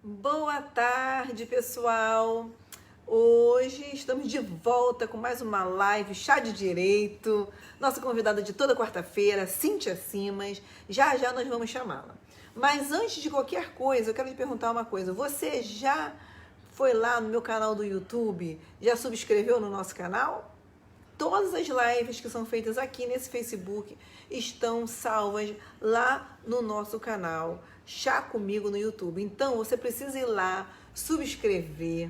Boa tarde, pessoal! Hoje estamos de volta com mais uma live Chá de Direito. Nossa convidada de toda quarta-feira, Cíntia Simas. Já já nós vamos chamá-la. Mas antes de qualquer coisa, eu quero te perguntar uma coisa. Você já foi lá no meu canal do YouTube? Já subscreveu no nosso canal? Todas as lives que são feitas aqui nesse Facebook estão salvas lá no nosso canal Chá Comigo no YouTube. Então você precisa ir lá, subscrever,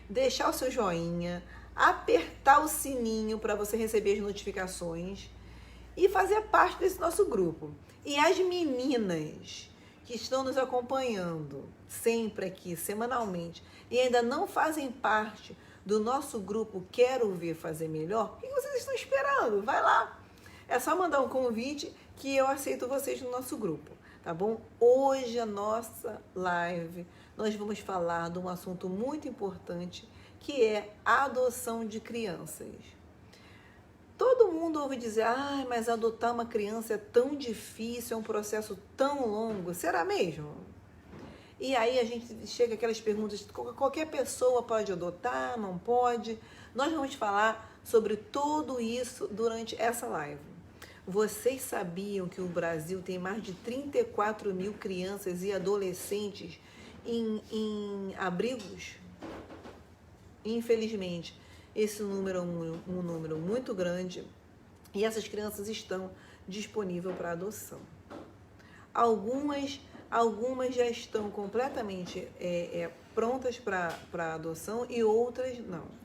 deixar o seu joinha, apertar o sininho para você receber as notificações e fazer parte desse nosso grupo. E as meninas que estão nos acompanhando sempre aqui, semanalmente, e ainda não fazem parte do nosso grupo Quero Ver Fazer Melhor, o que vocês estão esperando? Vai lá! É só mandar um convite que eu aceito vocês no nosso grupo, tá bom? Hoje a nossa live, nós vamos falar de um assunto muito importante, que é a adoção de crianças. Todo mundo ouve dizer, mas adotar uma criança é tão difícil, é um processo tão longo. Será mesmo? E aí a gente chega aquelas perguntas, qualquer pessoa pode adotar, não pode? Nós vamos falar sobre tudo isso durante essa live. Vocês sabiam que o Brasil tem mais de 34 mil crianças e adolescentes em abrigos? Infelizmente, esse número é um número muito grande e essas crianças estão disponíveis para adoção. Algumas já estão completamente prontas para adoção e outras não.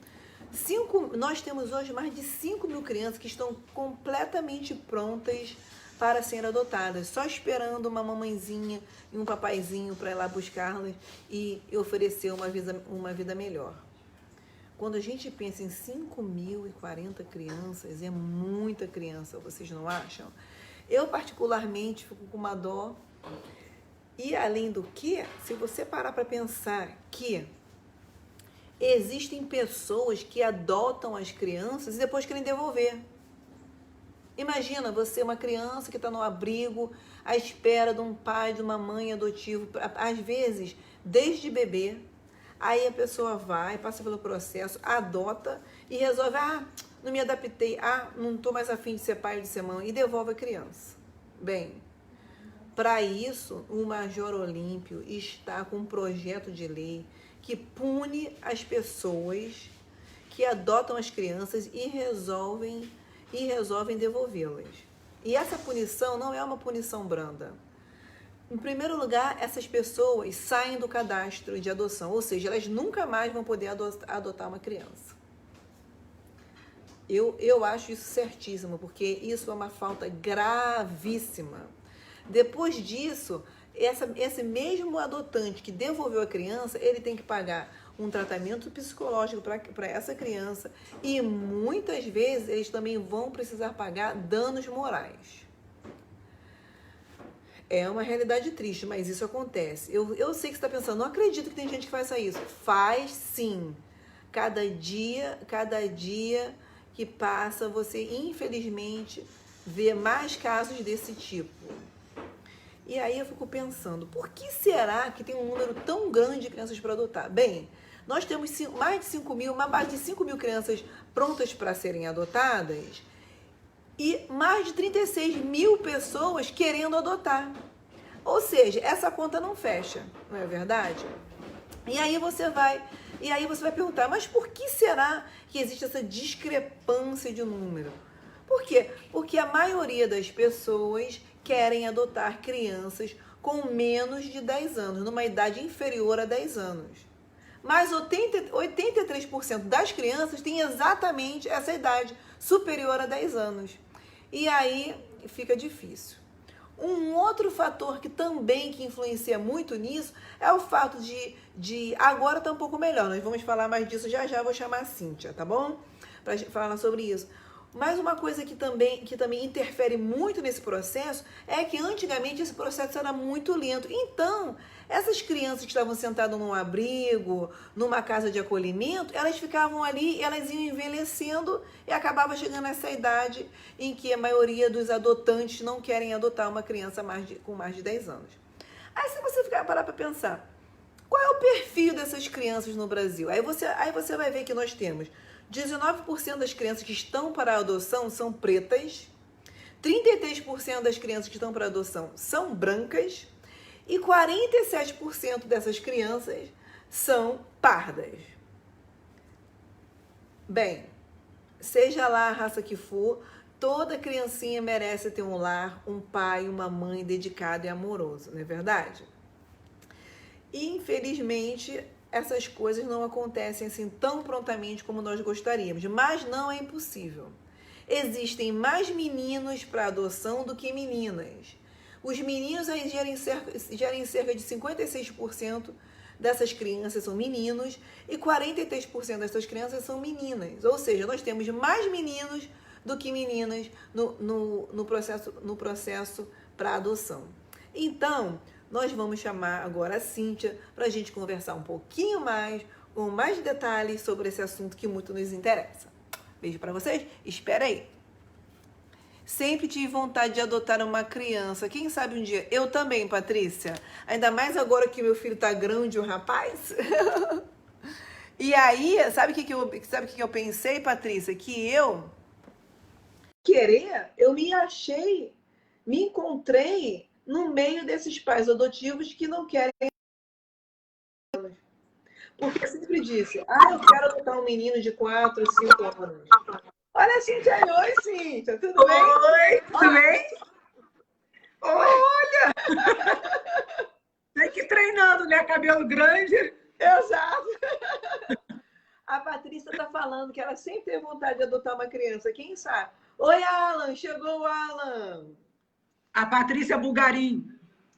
Nós temos hoje mais de 5 mil crianças que estão completamente prontas para serem adotadas, só esperando uma mamãezinha e um papaizinho para ir lá buscá-las e oferecer uma vida melhor. Quando a gente pensa em 5.040 crianças, é muita criança, vocês não acham? Eu particularmente fico com uma dó. E além do que, se você parar para pensar que existem pessoas que adotam as crianças e depois querem devolver. Imagina você, uma criança que está no abrigo, à espera de um pai, de uma mãe adotivo, às vezes, desde bebê. Aí a pessoa vai, passa pelo processo, adota e resolve, não me adaptei, não estou mais afim de ser pai ou de ser mãe, e devolve a criança. Bem, para isso, o Major Olímpio está com um projeto de lei que pune as pessoas que adotam as crianças e resolvem devolvê-las. E essa punição não é uma punição branda. Em primeiro lugar, essas pessoas saem do cadastro de adoção, ou seja, elas nunca mais vão poder adotar uma criança. Eu acho isso certíssimo, porque isso é uma falta gravíssima. Depois disso, esse mesmo adotante que devolveu a criança, ele tem que pagar um tratamento psicológico para essa criança e muitas vezes eles também vão precisar pagar danos morais. É uma realidade triste, mas isso acontece. Eu sei que você está pensando, não acredito que tem gente que faça isso. Faz sim. Cada dia que passa, você infelizmente vê mais casos desse tipo. E aí eu fico pensando, por que será que tem um número tão grande de crianças para adotar? Bem, nós temos mais de 5 mil crianças prontas para serem adotadas e mais de 36 mil pessoas querendo adotar. Ou seja, essa conta não fecha, não é verdade? E aí você vai perguntar, mas por que será que existe essa discrepância de número? Por quê? Porque a maioria das pessoas querem adotar crianças com menos de 10 anos, numa idade inferior a 10 anos. Mas 83% das crianças têm exatamente essa idade, superior a 10 anos. E aí fica difícil. Um outro fator que influencia muito nisso é o fato de agora está um pouco melhor, nós vamos falar mais disso já vou chamar a Cíntia, tá bom? Para falar sobre isso. Mas uma coisa que também interfere muito nesse processo é que antigamente esse processo era muito lento. Então, essas crianças que estavam sentadas num abrigo, numa casa de acolhimento, elas ficavam ali, elas iam envelhecendo e acabava chegando nessa idade em que a maioria dos adotantes não querem adotar uma criança com mais de 10 anos. Aí se você parar para pensar, Qual é o perfil dessas crianças no Brasil? Aí você vai ver que nós temos 19% das crianças que estão para a adoção são pretas, 33% das crianças que estão para a adoção são brancas e 47% dessas crianças são pardas. Bem, seja lá a raça que for, toda criancinha merece ter um lar, um pai, uma mãe dedicado e amoroso, não é verdade? E, infelizmente, essas coisas não acontecem assim tão prontamente como nós gostaríamos, mas não é impossível. Existem mais meninos para adoção do que meninas. Os meninos aí gerem cerca de 56% dessas crianças são meninos e 43% dessas crianças são meninas. Ou seja, nós temos mais meninos do que meninas no processo para adoção. Então, nós vamos chamar agora a Cíntia para a gente conversar um pouquinho mais, com mais detalhes sobre esse assunto que muito nos interessa. Beijo para vocês, espera aí. Sempre tive vontade de adotar uma criança. Quem sabe um dia? Eu também, Patrícia. Ainda mais agora que meu filho tá grande, o rapaz. E aí, sabe o que eu pensei, Patrícia? Que eu me encontrei no meio desses pais adotivos que não querem. Porque eu sempre disse, eu quero adotar um menino de 4, 5 anos. Olha a Cíntia aí. Oi, Cíntia, tudo bem? Oi, tudo bem? Olha! Tem que ir treinando, né? Cabelo grande. Exato. A Patrícia tá falando que ela sempre teve vontade de adotar uma criança, quem sabe? Oi, Alan, chegou o Alan. A Patrícia Bulgarim.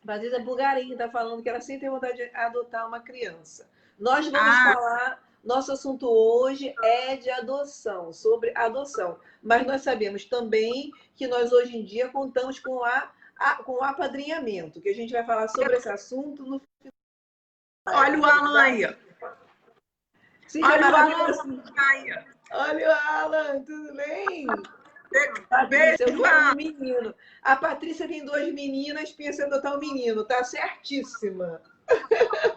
Patrícia Bulgarim tá falando que ela sempre teve vontade de adotar uma criança. Nós vamos falar, nosso assunto hoje é de adoção, sobre adoção. Mas nós sabemos também que nós hoje em dia contamos com o apadrinhamento, que a gente vai falar sobre esse assunto no final. Olha o Alan aí. Olha o Alan aí. Olha o Alan, tudo bem? Patrícia, eu um menino. A Patrícia tem 2 meninas, pensa em adotar um menino. Tá certíssima.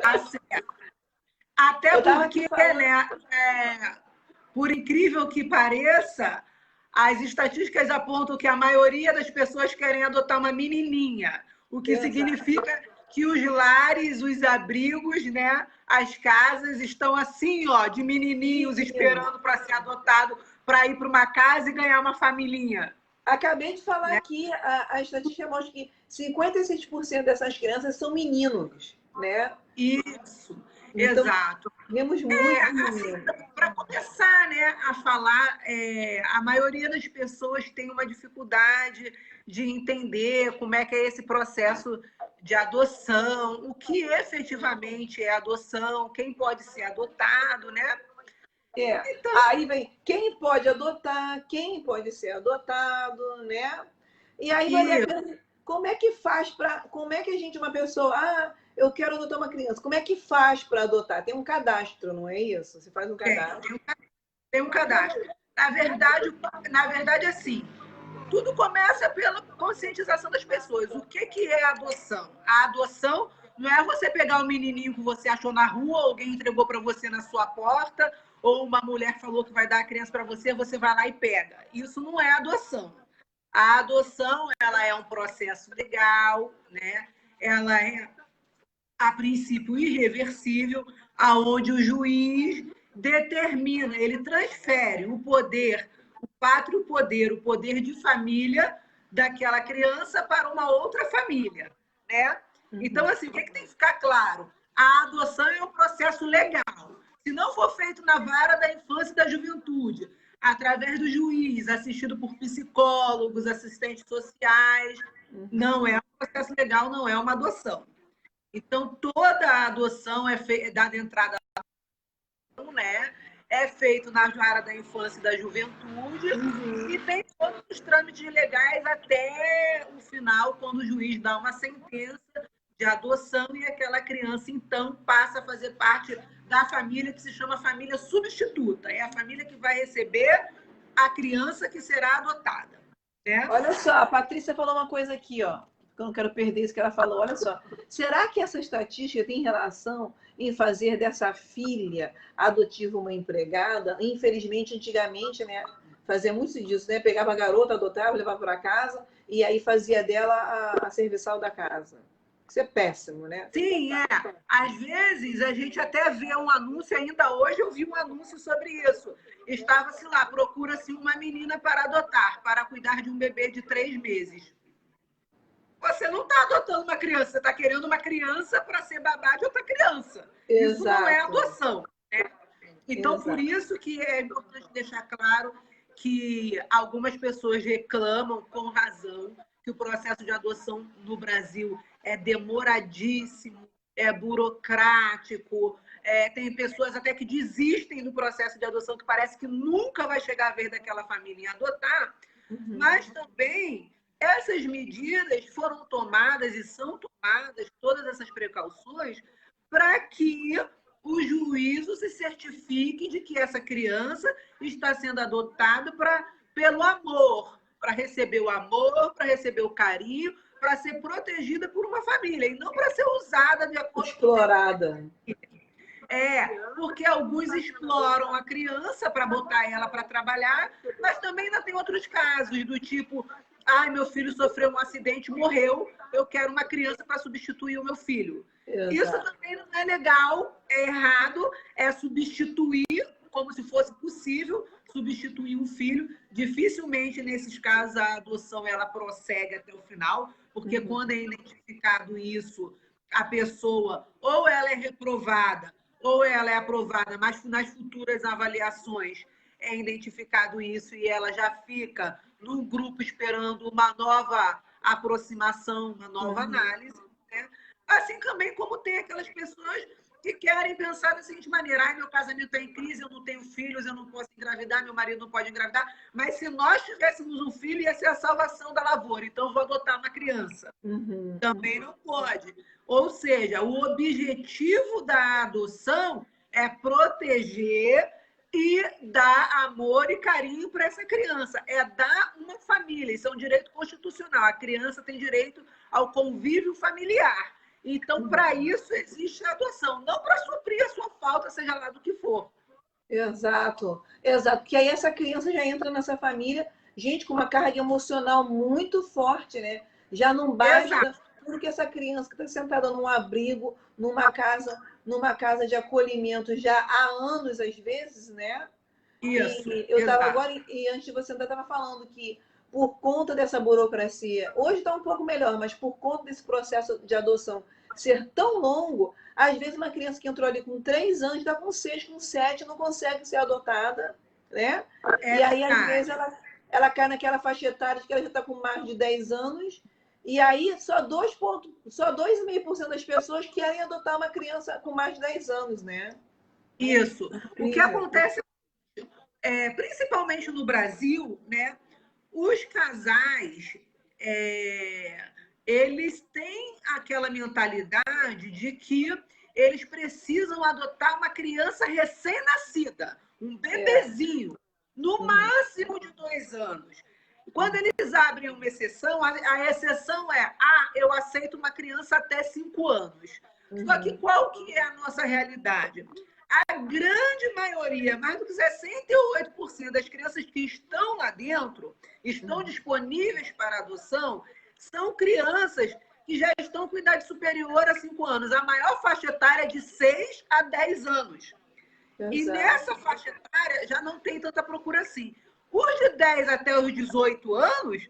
Tá certo. Até porque, né, por incrível que pareça, as estatísticas apontam que a maioria das pessoas querem adotar uma menininha, o que significa que os lares, os abrigos, né, as casas estão assim, ó, de menininhos esperando para ser adotado, para ir para uma casa e ganhar uma familhinha. Acabei de falar aqui, a estatística mostra que 56% dessas crianças são meninos, né? Isso, então, exato. Temos muito assim, para começar, né, a falar, a maioria das pessoas tem uma dificuldade de entender como é que é esse processo de adoção, o que efetivamente é adoção, quem pode ser adotado, né? Então, aí vem quem pode adotar, quem pode ser adotado, né? E aí como é que faz como é que a gente, uma pessoa, eu quero adotar uma criança, como é que faz para adotar? Tem um cadastro, não é isso? Você faz um cadastro. Tem um cadastro. Na verdade, assim, tudo começa pela conscientização das pessoas. O que é adoção? A adoção não é você pegar um menininho que você achou na rua, alguém entregou para você na sua porta, ou uma mulher falou que vai dar a criança para você, você vai lá e pega. Isso não é adoção. A adoção, ela é um processo legal, né? Ela é, a princípio, irreversível, aonde o juiz determina, ele transfere o poder, o pátrio poder, o poder de família daquela criança para uma outra família, né? Então, assim, o que tem que ficar claro? A adoção é um processo legal. Se não for feito na vara da infância e da juventude, através do juiz, assistido por psicólogos, assistentes sociais, não é um processo legal, não é uma adoção. Então, toda a adoção dada entrada, né? É feito na vara da infância e da juventude e tem todos os trâmites legais até o final, quando o juiz dá uma sentença de adoção e aquela criança, então, passa a fazer parte da família que se chama família substituta. É a família que vai receber a criança que será adotada. Né? Olha só, a Patrícia falou uma coisa aqui, ó. porque eu não quero perder isso que ela falou. Olha só, será que essa estatística tem relação em fazer dessa filha adotiva uma empregada? Infelizmente, antigamente, né, fazia muito disso, né? Pegava a garota, adotava, levava para casa e aí fazia dela a serviçal da casa. Isso é péssimo, né? Sim, é. Às vezes a gente até vê um anúncio, ainda hoje eu vi um anúncio sobre isso. Estava-se lá, procura-se uma menina para adotar, para cuidar de um bebê de 3 meses. Você não está adotando uma criança, você está querendo uma criança para ser babá de outra criança. Exato. Isso não é adoção, né? Então, Exato. por isso que é importante deixar claro que algumas pessoas reclamam, com razão, que o processo de adoção no Brasil é demoradíssimo, é burocrático, tem pessoas até que desistem do processo de adoção, que parece que nunca vai chegar a vez daquela família em adotar, mas também essas medidas foram tomadas e são tomadas, todas essas precauções, para que o juízo se certifique de que essa criança está sendo adotada pelo amor, para receber o amor, para receber o carinho, para ser protegida por uma família, e não para ser usada de acordo explorada. Porque alguns exploram a criança para botar ela para trabalhar, mas também ainda tem outros casos, do tipo, ai, meu filho sofreu um acidente, morreu, eu quero uma criança para substituir o meu filho. Exato. Isso também não é legal, é errado, é substituir, como se fosse possível, substituir um filho. Dificilmente, nesses casos, a adoção ela prossegue até o final, porque quando é identificado isso, a pessoa ou ela é reprovada, ou ela é aprovada, mas nas futuras avaliações é identificado isso e ela já fica num grupo esperando uma nova aproximação, uma nova análise, né? Assim também como tem aquelas pessoas que querem pensar da seguinte maneira: ai, meu casamento está em crise, eu não tenho filhos, eu não posso engravidar, meu marido não pode engravidar, mas se nós tivéssemos um filho, ia ser a salvação da lavoura, então eu vou adotar uma criança. Também não pode. Ou seja, o objetivo da adoção é proteger e dar amor e carinho para essa criança, é dar uma família, isso é um direito constitucional, a criança tem direito ao convívio familiar. Então, para isso existe a adoção, não para suprir a sua falta, seja lá do que for. Exato, exato, porque aí essa criança já entra nessa família, gente, com uma carga emocional muito forte, né? Já não basta porque essa criança que está sentada num abrigo, numa casa de acolhimento já há anos, às vezes, né? Isso. E eu estava agora, e antes de você ainda estava falando que por conta dessa burocracia, hoje está um pouco melhor, mas por conta desse processo de adoção ser tão longo, às vezes uma criança que entrou ali com 3 anos, está com 6, com 7, não consegue ser adotada, né? E aí, às vezes, ela cai naquela faixa etária de que ela já está com mais de 10 anos, e aí só 2,5% das pessoas querem adotar uma criança com mais de 10 anos, né? Isso. O que acontece, principalmente no Brasil, né? Os casais, eles têm aquela mentalidade de que eles precisam adotar uma criança recém-nascida, um bebezinho, no máximo de 2 anos. Quando eles abrem uma exceção, a exceção é: eu aceito uma criança até 5 anos. Só que qual que é a nossa realidade? A grande maioria, mais do que 68% das crianças que estão lá dentro, estão disponíveis para adoção, são crianças que já estão com idade superior a 5 anos. A maior faixa etária é de 6 a 10 anos. Exato. E nessa faixa etária já não tem tanta procura assim. Os de 10 até os 18 anos,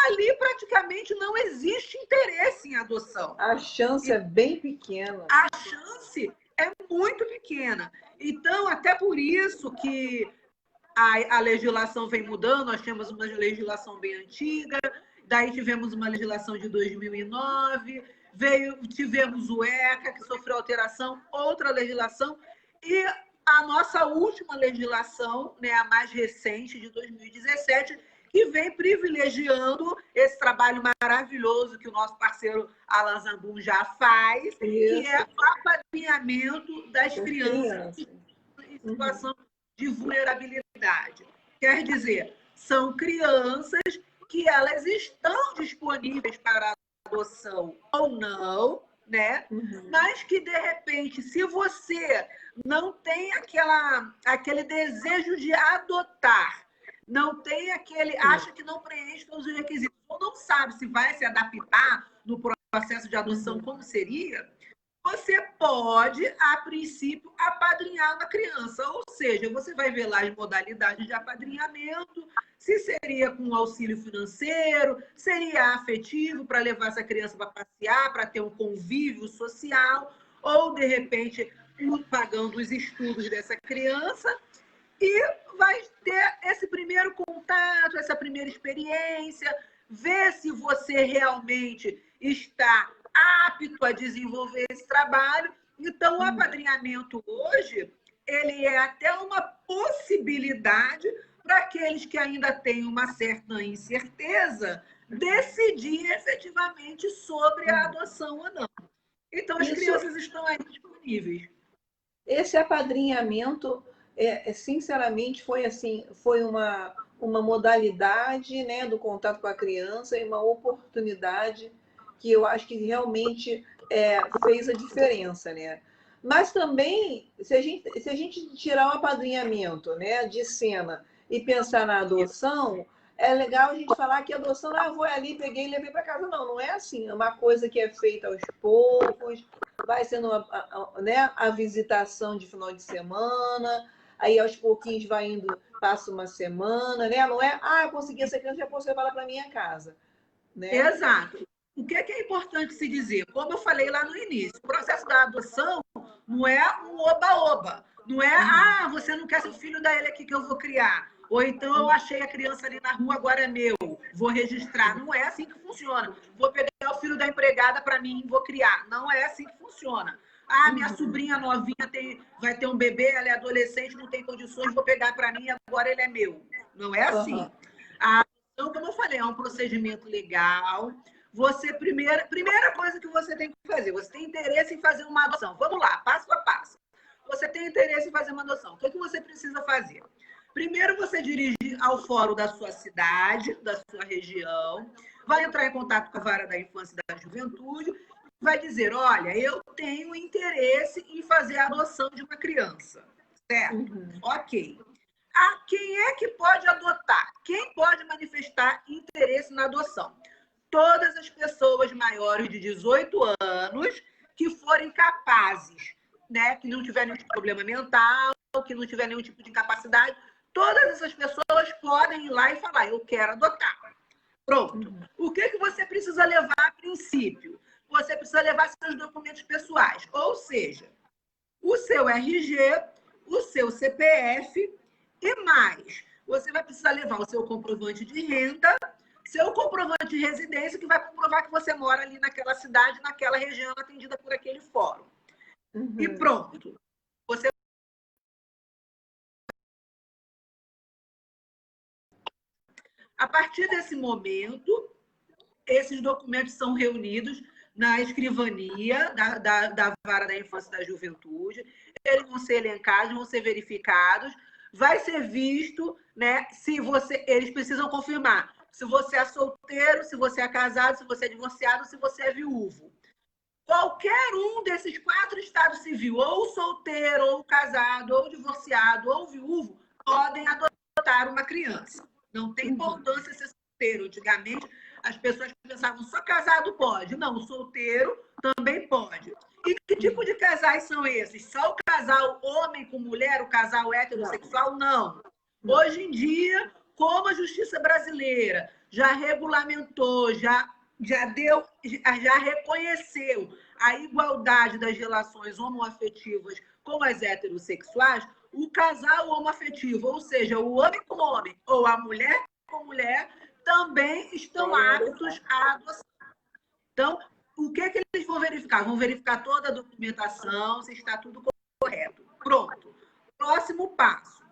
ali praticamente não existe interesse em adoção. A chance é bem pequena. A chance é muito pequena. Então, até por isso que a legislação vem mudando, nós temos uma legislação bem antiga, daí tivemos uma legislação de 2009, tivemos o ECA, que sofreu alteração, outra legislação, e a nossa última legislação, né, a mais recente, de 2017, que vem privilegiando esse trabalho maravilhoso que o nosso parceiro Alan Zambum já faz, que é o apadrinhamento das crianças em situação de vulnerabilidade. Quer dizer, são crianças que elas estão disponíveis para adoção ou não, né? Mas que, de repente, se você não tem aquele desejo de adotar, não tem acha que não preenche todos os requisitos, ou não sabe se vai se adaptar no processo de adoção, como seria, você pode, a princípio, apadrinhar uma criança. Ou seja, você vai ver lá as modalidades de apadrinhamento, se seria com auxílio financeiro, seria afetivo para levar essa criança para passear, para ter um convívio social, ou, de repente, pagando os estudos dessa criança, e vai ter esse primeiro contato, essa primeira experiência, ver se você realmente está apto a desenvolver esse trabalho. Então, o apadrinhamento hoje, ele é até uma possibilidade para aqueles que ainda têm uma certa incerteza decidir efetivamente sobre a adoção ou não. Então, as crianças estão aí disponíveis. Esse apadrinhamento, sinceramente, foi uma modalidade, né, do contato com a criança e uma oportunidade que eu acho que realmente fez a diferença, né? Mas também, se a gente tirar o apadrinhamento, né, de cena e pensar na adoção, é legal a gente falar que a adoção, vou ali, peguei e levei para casa. Não, não é assim. É uma coisa que é feita aos poucos, vai sendo a visitação de final de semana, aí aos pouquinhos vai indo, passa uma semana, né? Não é, eu consegui essa criança, já posso levar ela para minha casa. Né? Exato. O que é importante se dizer? Como eu falei lá no início, o processo da adoção não é um oba-oba. Não é, você não quer ser o filho da ele aqui que eu vou criar. Ou então eu achei a criança ali na rua, agora é meu, vou registrar. Não é assim que funciona. Vou pegar o filho da empregada para mim e vou criar. Não é assim que funciona. Minha sobrinha novinha vai ter um bebê, ela é adolescente, não tem condições, vou pegar para mim e agora ele é meu. Não é assim. Então, como eu falei, é um procedimento legal. Primeira coisa que você tem que fazer, você tem interesse em fazer uma adoção. Vamos lá, passo a passo. Você tem interesse em fazer uma adoção. O que você precisa fazer? Primeiro, você dirige ao fórum da sua cidade, da sua região, vai entrar em contato com a Vara da Infância e da Juventude, vai dizer, olha, eu tenho interesse em fazer a adoção de uma criança. Certo? Ok. Quem é que pode adotar? Quem pode manifestar interesse na adoção? Todas as pessoas maiores de 18 anos que forem capazes, né? Que não tiverem nenhum problema mental, que não tiverem nenhum tipo de incapacidade, todas essas pessoas podem ir lá e falar, eu quero adotar. Pronto. O que você precisa levar a princípio? Você precisa levar seus documentos pessoais, ou seja, o seu RG, o seu CPF e mais. Você vai precisar levar o seu comprovante de renda, seu comprovante de residência, que vai comprovar que você mora ali naquela cidade, naquela região atendida por aquele fórum. E pronto. Você... A partir desse momento, esses documentos são reunidos na escrivania da Vara da Infância e da Juventude. Eles vão ser elencados, vão ser verificados. Vai ser visto, né, eles precisam confirmar se você é solteiro, se você é casado, se você é divorciado, se você é viúvo. Qualquer um desses 4 estados civis, ou solteiro, ou casado, ou divorciado, ou viúvo, podem adotar uma criança. Não tem importância ser solteiro. Antigamente, as pessoas pensavam, só casado pode. Não, solteiro também pode. E que tipo de casais são esses? Só o casal homem com mulher, o casal heterossexual? Não. Hoje em dia, como a justiça brasileira já regulamentou, já reconheceu a igualdade das relações homoafetivas com as heterossexuais, o casal homoafetivo, ou seja, o homem com homem ou a mulher com mulher, também estão aptos à adoção. Então, o que eles vão verificar? Vão verificar toda a documentação, se está tudo correto. Pronto. Próximo passo.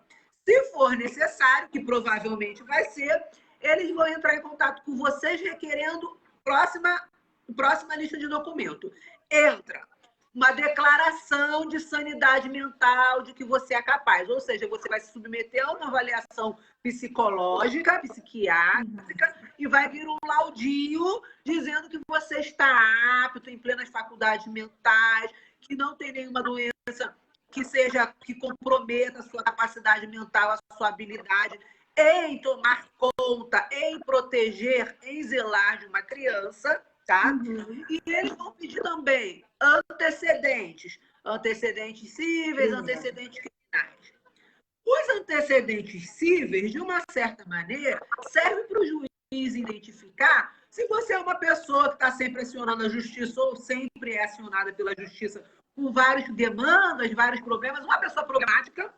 Se for necessário, que provavelmente vai ser, eles vão entrar em contato com vocês requerendo próxima lista de documento. Entra uma declaração de sanidade mental, de que você é capaz. Ou seja, você vai se submeter a uma avaliação psicológica, psiquiátrica, e vai vir um laudinho dizendo que você está apto, em plenas faculdades mentais, que não tem nenhuma doença que comprometa a sua capacidade mental, a sua habilidade em tomar conta, em proteger, em zelar de uma criança, tá? E eles vão pedir também antecedentes cíveis, antecedentes criminais. Os antecedentes cíveis, de uma certa maneira, servem para o juiz identificar se você é uma pessoa que está sempre acionando a justiça ou sempre é acionada pela justiça com várias demandas, vários problemas, uma pessoa problemática.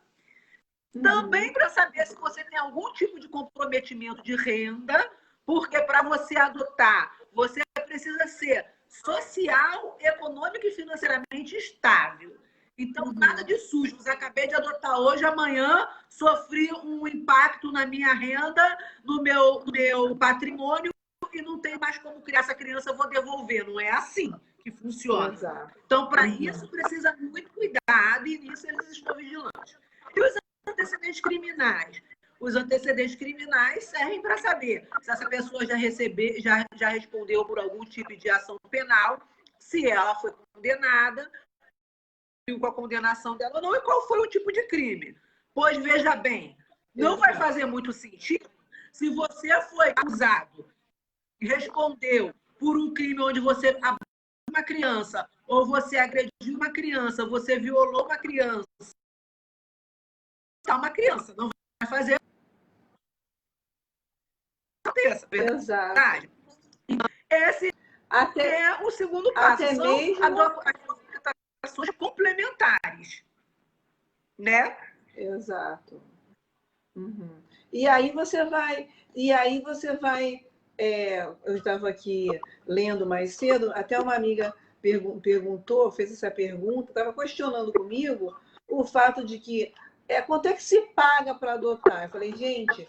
Também para saber se você tem algum tipo de comprometimento de renda, porque para você adotar, você precisa ser social, econômico e financeiramente estável. Então, nada de sujo. Acabei de adotar hoje, amanhã sofri um impacto na minha renda, no meu patrimônio, e não tem mais como criar essa criança, eu vou devolver. Não é assim que funciona. Exato. Então, para isso, precisa muito cuidado, e nisso eles estão vigilantes. E os antecedentes criminais? Os antecedentes criminais servem para saber se essa pessoa já respondeu por algum tipo de ação penal, se ela foi condenada, com a condenação dela ou não, e qual foi o tipo de crime. Pois, veja bem, não vai fazer muito sentido se você foi acusado e respondeu por um crime onde você abusou de uma criança, ou você agrediu uma criança, você violou uma criança. Uma criança, não vai fazer essa verdade. Esse é o segundo passo. Até são mesmo ações complementares, né? Exato. E aí você vai, eu estava aqui lendo mais cedo, até uma amiga perguntou, fez essa pergunta, estava questionando comigo o fato de que quanto é que se paga para adotar? Eu falei, gente,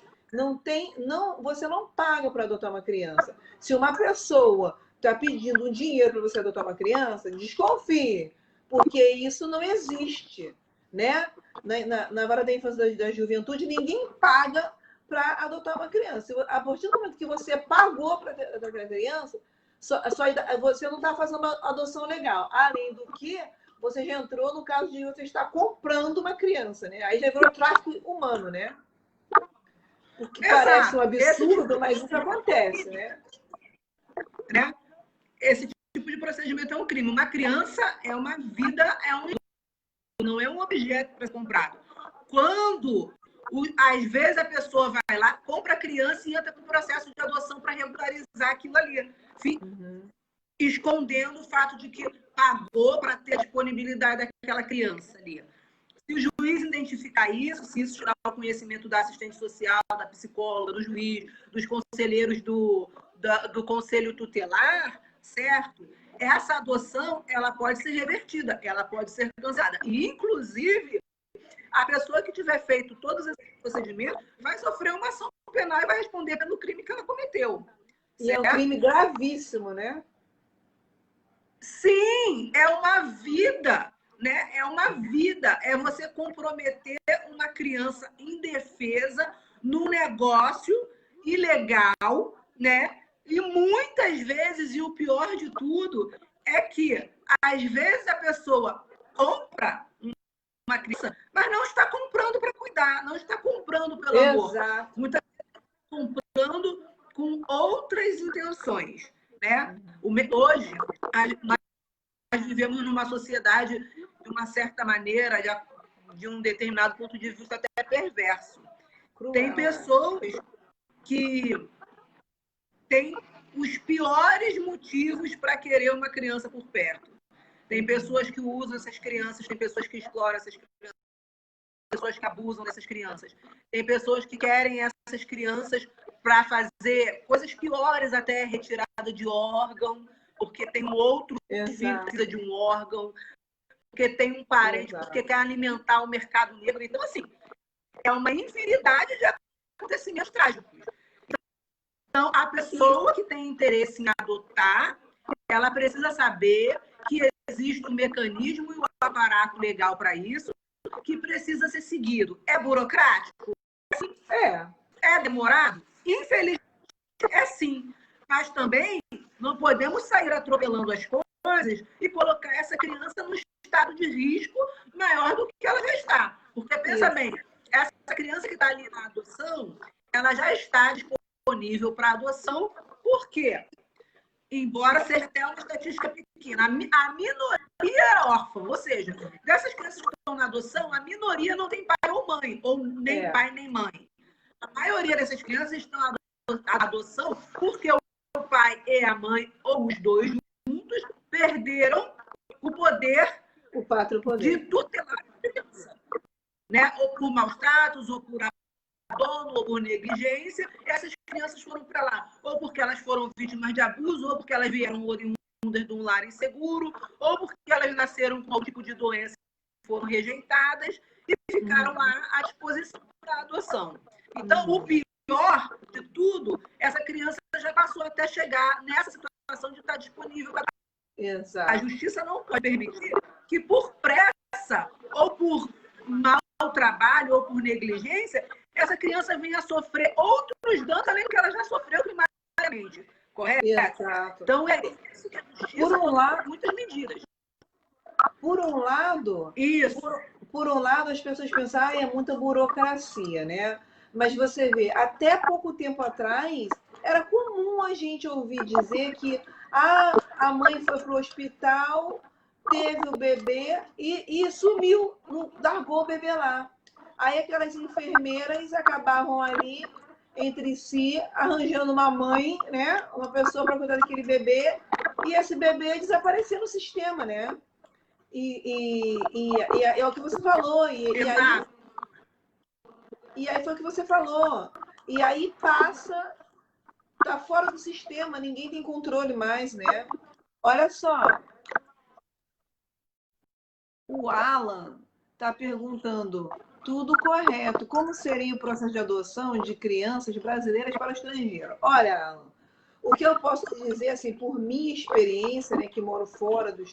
você não paga para adotar uma criança. Se uma pessoa está pedindo um dinheiro para você adotar uma criança, desconfie, porque isso não existe, né? Na vara da infância e da juventude, ninguém paga para adotar uma criança. A partir do momento que você pagou para adotar a criança, você não está fazendo uma adoção legal. Além do que, você já entrou no caso de você estar comprando uma criança, né? Aí já virou tráfico humano, né? O que parece um absurdo, mas isso acontece, né? Esse tipo de procedimento é um crime. Uma criança é uma vida, não é um objeto para ser comprado. Quando, às vezes, a pessoa vai lá, compra a criança e entra com o processo de adoção para regularizar aquilo ali. Escondendo o fato de que pagou para ter a disponibilidade daquela criança ali. Se o juiz identificar isso, se isso tirar o conhecimento da assistente social, da psicóloga, do juiz, dos conselheiros do conselho tutelar, certo? Essa adoção, ela pode ser revertida, ela pode ser cancelada. E, inclusive, a pessoa que tiver feito todos esses procedimentos vai sofrer uma ação penal e vai responder pelo crime que ela cometeu. E é um crime gravíssimo, né? Sim, é uma vida, né? É uma vida. É você comprometer uma criança indefesa num negócio ilegal, né? E muitas vezes, e o pior de tudo, é que às vezes a pessoa compra uma criança, mas não está comprando para cuidar, não está comprando pelo amor. Muitas vezes está comprando com outras intenções, né? Hoje, nós vivemos numa sociedade, de uma certa maneira, de um determinado ponto de vista até perverso. Cruel. Tem pessoas que têm os piores motivos para querer uma criança por perto. Tem pessoas que usam essas crianças, tem pessoas que exploram essas crianças, pessoas que abusam dessas crianças. Tem pessoas que querem essas crianças para fazer coisas piores, até retirada de órgão, porque tem um outro filho que precisa de um órgão, porque tem um parente, porque quer alimentar o mercado negro. Então, assim, é uma infinidade de acontecimentos trágicos. Então, a pessoa que tem interesse em adotar, ela precisa saber que existe um mecanismo e um aparato legal para isso que precisa ser seguido. É burocrático? É. É demorado? Infelizmente, é sim. Mas também não podemos sair atropelando as coisas e colocar essa criança num estado de risco maior do que ela já está. Porque, pensa bem, essa criança que está ali na adoção, ela já está disponível para adoção, por quê? Embora seja até uma estatística pequena, a minoria é órfã, ou seja, dessas crianças que estão na adoção, a minoria não tem pai ou mãe, ou nem pai nem mãe. A maioria dessas crianças estão na adoção porque o pai e a mãe, ou os dois juntos, perderam o poder, o pátrio poder de tutelar a criança, né? Ou por maus tratos, ou por abandono, ou por negligência. Essas crianças foram para lá, ou porque elas foram vítimas de abuso, ou porque elas vieram oriundas de um lar inseguro, ou porque elas nasceram com algum tipo de doença e foram rejeitadas e ficaram lá à disposição para adoção. Então, o pior de tudo, essa criança já passou até chegar nessa situação de estar disponível para... Exato. A justiça não pode permitir que, por pressa, ou por mau trabalho, ou por negligência, essa criança venha a sofrer outros danos, além do que ela já sofreu primariamente. Correto? Exato. Então, é isso que a justiça por um lado, muitas medidas. Por um lado, isso. Por um lado, as pessoas pensam, é muita burocracia, né? Mas você vê, até pouco tempo atrás, era comum a gente ouvir dizer que a mãe foi para o hospital, teve o bebê e sumiu, largou o bebê lá. Aí aquelas enfermeiras acabavam ali entre si, arranjando uma mãe, né? Uma pessoa para cuidar daquele bebê, e esse bebê desaparecia no sistema, né? E é o que você falou. E aí foi o que você falou. E aí passa, tá fora do sistema, ninguém tem controle mais, né? Olha só. O Alan está perguntando, tudo correto, como seria o processo de adoção de crianças brasileiras para o estrangeiro? Olha, Alan, o que eu posso dizer, assim, por minha experiência, né, que moro fora do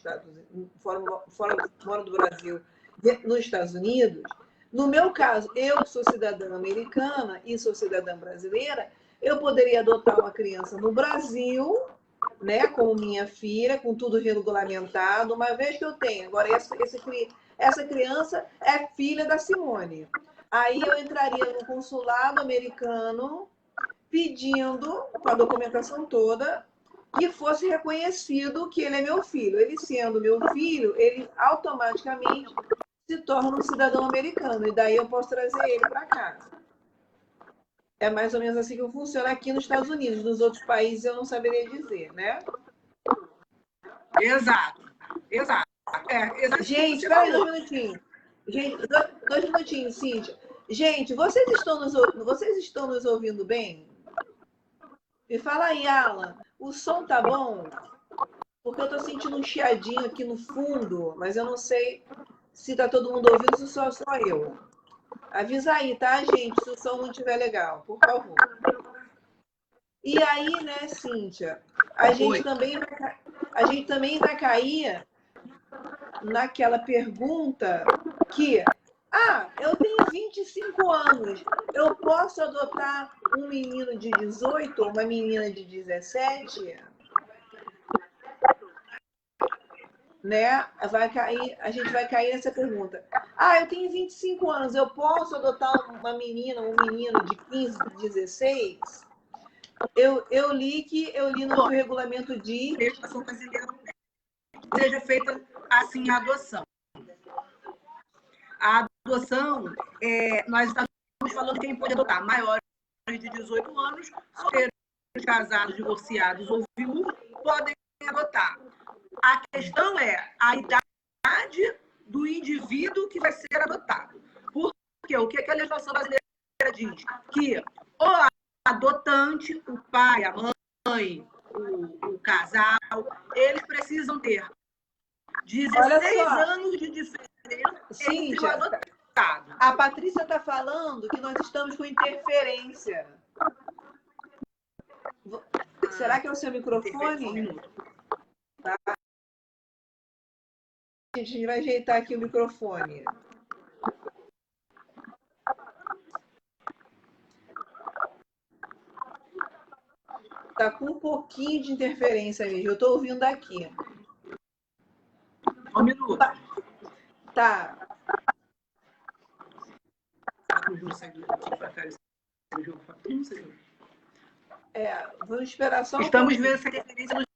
fora do Brasil, nos Estados Unidos, no meu caso, eu sou cidadã americana e sou cidadã brasileira, eu poderia adotar uma criança no Brasil, né, como minha filha, com tudo regulamentado, uma vez que eu tenho. Agora, essa criança é filha da Simone. Aí eu entraria no consulado americano pedindo, com a documentação toda, que fosse reconhecido que ele é meu filho. Ele sendo meu filho, ele automaticamente se torna um cidadão americano. E daí eu posso trazer ele para cá. É mais ou menos assim que funciona aqui nos Estados Unidos. Nos outros países eu não saberia dizer, né? Exato. Gente, espera aí 2 minutinhos. Gente, 2 minutinhos, Cíntia. Gente, vocês estão nos ouvindo bem? Me fala aí, Alan, o som tá bom? Porque eu tô sentindo um chiadinho aqui no fundo, mas eu não sei se tá todo mundo ouvindo, se só eu. Avisa aí, tá, gente, se o som não estiver legal, por favor. E aí, né, Cíntia, a gente também vai cair naquela pergunta que, eu tenho 25 anos, eu posso adotar um menino de 18 ou uma menina de 17? Né? A gente vai cair nessa pergunta. Eu tenho 25 anos, eu posso adotar uma menina, um menino de 15, 16? Eu li no regulamento de... Seja feita assim a adoção. A adoção, nós estamos falando de quem pode adotar maiores de 18 anos, solteiros, casados, divorciados ou viúvos, podem adotar. A questão é a idade do indivíduo que vai ser adotado. Porque o que a legislação brasileira diz? Que o adotante, o pai, a mãe, o casal, eles precisam ter 16 anos de diferença entre o adotado. A Patrícia está falando que nós estamos com interferência. Será que é o seu microfone? Um minuto. Tá. A gente vai ajeitar aqui o microfone. Tá com um pouquinho de interferência mesmo. Eu tô ouvindo daqui. Um minuto. Tá. Vamos esperar só um Estamos vendo essa referência nos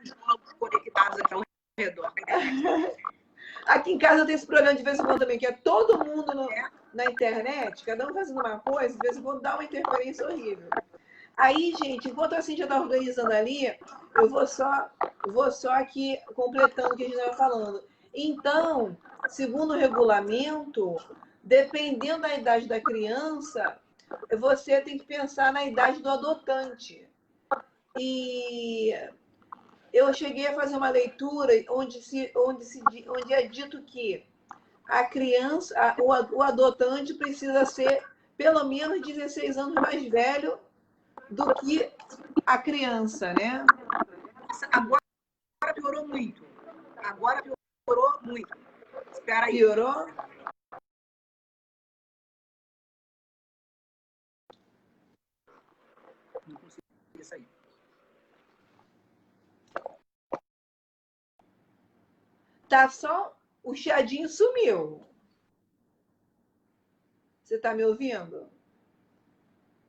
jogos conectados aqui ao redor. Aqui em casa tem esse programa de vez em quando também, que é todo mundo na internet, cada um fazendo uma coisa, de vez em quando dá uma interferência horrível. Aí, gente, enquanto a Cíntia está organizando ali, eu vou só aqui completando o que a gente estava falando. Então, segundo o regulamento, dependendo da idade da criança, você tem que pensar na idade do adotante. E eu cheguei a fazer uma leitura onde é dito que a criança, o adotante precisa ser pelo menos 16 anos mais velho do que a criança, né? Agora piorou muito. Agora piorou muito. Espera aí. Piorou? Não consegui sair. Tá só... O chiadinho sumiu. Você está me ouvindo?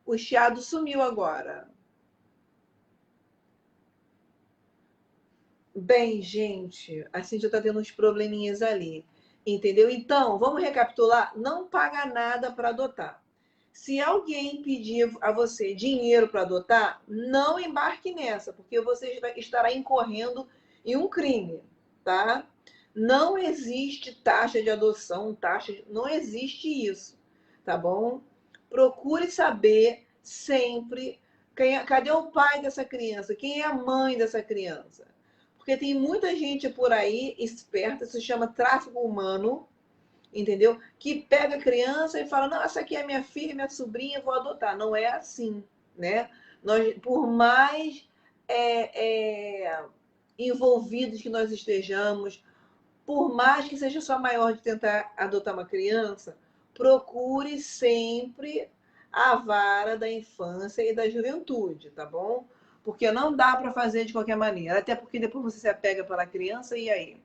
O chiado sumiu agora. Bem, gente, a Cíntia está tendo uns probleminhas ali. Entendeu? Então, vamos recapitular. Não paga nada para adotar. Se alguém pedir a você dinheiro para adotar, não embarque nessa, porque você estará incorrendo em um crime, tá? Não existe taxa de adoção, não existe isso, tá bom? Procure saber sempre cadê o pai dessa criança, quem é a mãe dessa criança. Porque tem muita gente por aí esperta, se chama tráfico humano, entendeu? Que pega a criança e fala, não, essa aqui é minha filha, minha sobrinha, vou adotar. Não é assim, né? Nós, por mais envolvidos que nós estejamos, por mais que seja só maior de tentar adotar uma criança, procure sempre a vara da infância e da juventude, tá bom? Porque não dá para fazer de qualquer maneira, até porque depois você se apega pela criança e aí?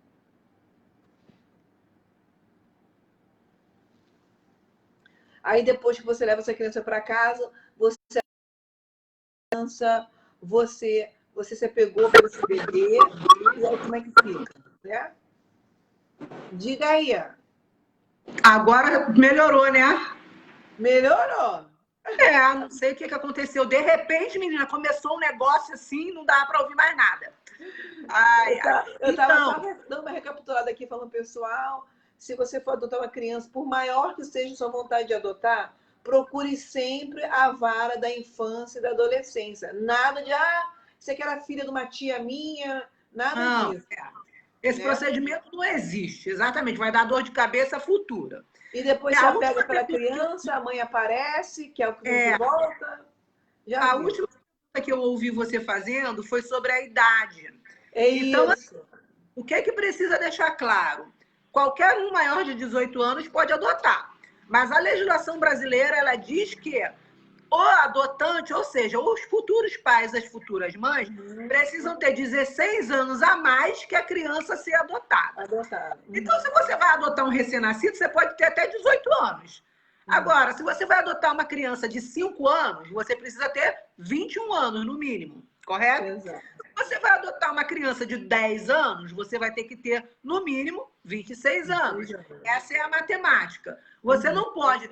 Aí depois que você leva essa criança para casa, você se apegou por esse bebê, e aí como é que fica, né? Diga aí. Agora melhorou, né? Melhorou. Não sei o que aconteceu. De repente, menina, começou um negócio assim, não dá para ouvir mais nada. Eu estava só dando uma recapitulada aqui, falando, pessoal, se você for adotar uma criança, por maior que seja sua vontade de adotar, procure sempre a vara da infância e da adolescência. Nada de, você era filha de uma tia minha, nada disso. Esse procedimento não existe, exatamente, vai dar dor de cabeça futura. E depois você apega pela criança, a mãe aparece, que é o que de volta. A última pergunta que eu ouvi você fazendo foi sobre a idade. Então, isso. O que precisa deixar claro? Qualquer um maior de 18 anos pode adotar. Mas a legislação brasileira, ela diz que o adotante, ou seja, os futuros pais, as futuras mães, precisam ter 16 anos a mais que a criança ser adotada. Então, se você vai adotar um recém-nascido, você pode ter até 18 anos. Agora, se você vai adotar uma criança de 5 anos, você precisa ter 21 anos, no mínimo. Correto? Exato. Se você vai adotar uma criança de 10 anos, você vai ter que ter, no mínimo, 26 anos. Essa é a matemática. Você não pode...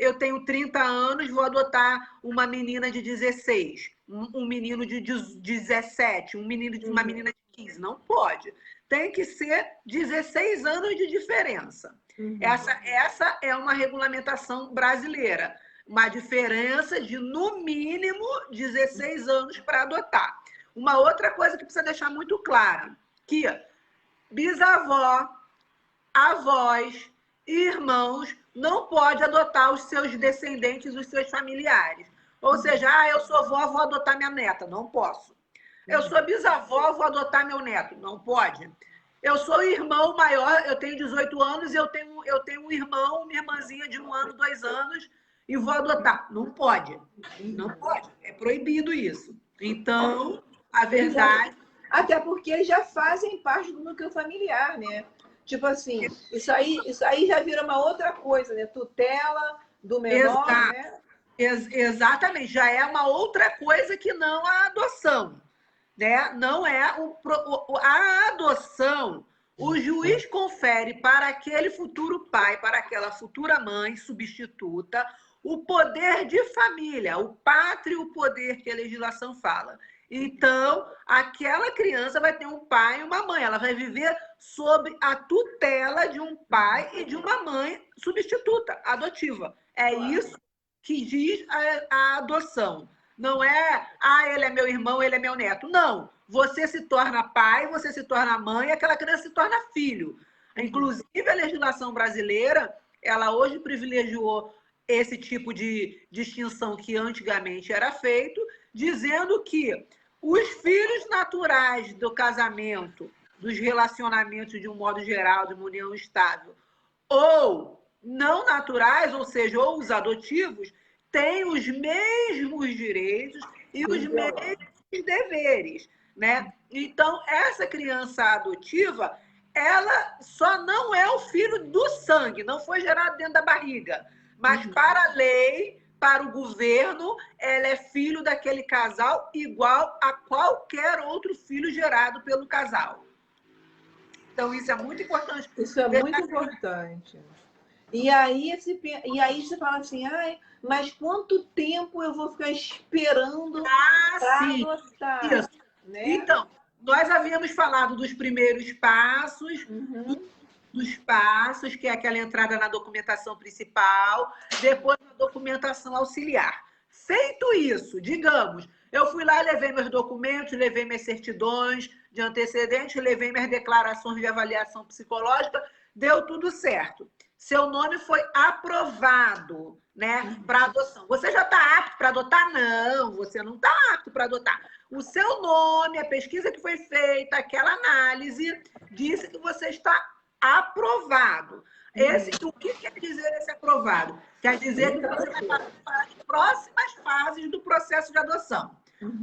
Eu tenho 30 anos, vou adotar uma menina de 16, um menino de 17, uma menina de 15. Não pode. Tem que ser 16 anos de diferença. Essa é uma regulamentação brasileira. Uma diferença de, no mínimo, 16 anos para adotar. Uma outra coisa que precisa deixar muito clara, que bisavó, avós, irmãos não pode adotar os seus descendentes, os seus familiares. Ou seja, eu sou vó, vou adotar minha neta. Não posso. Eu sou bisavó, vou adotar meu neto. Não pode. Eu sou irmão maior, eu tenho 18 anos e eu tenho um irmão, uma irmãzinha de 1 ano, 2 anos, e vou adotar. Não pode. Não pode. É proibido isso. Então, a verdade. Até porque já fazem parte do núcleo familiar, né? Tipo assim, isso aí já vira uma outra coisa, né? Tutela do menor, Exato. né? Exatamente. Já é uma outra coisa que não a adoção. Né? Não é a adoção. O juiz confere para aquele futuro pai, para aquela futura mãe substituta, o poder de família, o pátrio poder que a legislação fala. Então, aquela criança vai ter um pai e uma mãe, ela vai viver sob a tutela de um pai e de uma mãe substituta, adotiva. É isso que diz a adoção. Não é, ele é meu irmão, ele é meu neto. Não. Você se torna pai, você se torna mãe, aquela criança se torna filho. Inclusive, a legislação brasileira, ela hoje privilegiou esse tipo de distinção que antigamente era feito, dizendo que os filhos naturais do casamento, dos relacionamentos de um modo geral, de uma união estável, ou não naturais, ou seja, ou os adotivos, têm os mesmos direitos e os mesmos deveres, né? Então, essa criança adotiva, ela só não é o filho do sangue, não foi gerado dentro da barriga, mas para a lei, para o governo, ela é filho daquele casal igual a qualquer outro filho gerado pelo casal. Então, isso é muito importante. Isso é muito importante. E aí você fala assim, mas quanto tempo eu vou ficar esperando para adotar? Isso. Né? Então, nós havíamos falado dos primeiros passos, dos passos, que é aquela entrada na documentação principal, depois na documentação auxiliar. Feito isso, digamos, eu fui lá, levei meus documentos, levei minhas certidões de antecedentes, levei minhas declarações de avaliação psicológica, deu tudo certo. Seu nome foi aprovado, né, para adoção. Você já está apto para adotar? Não, você não está apto para adotar. O seu nome, a pesquisa que foi feita, aquela análise, disse que você está aprovado. O que quer dizer esse aprovado? Quer dizer que você vai passar para as próximas fases do processo de adoção.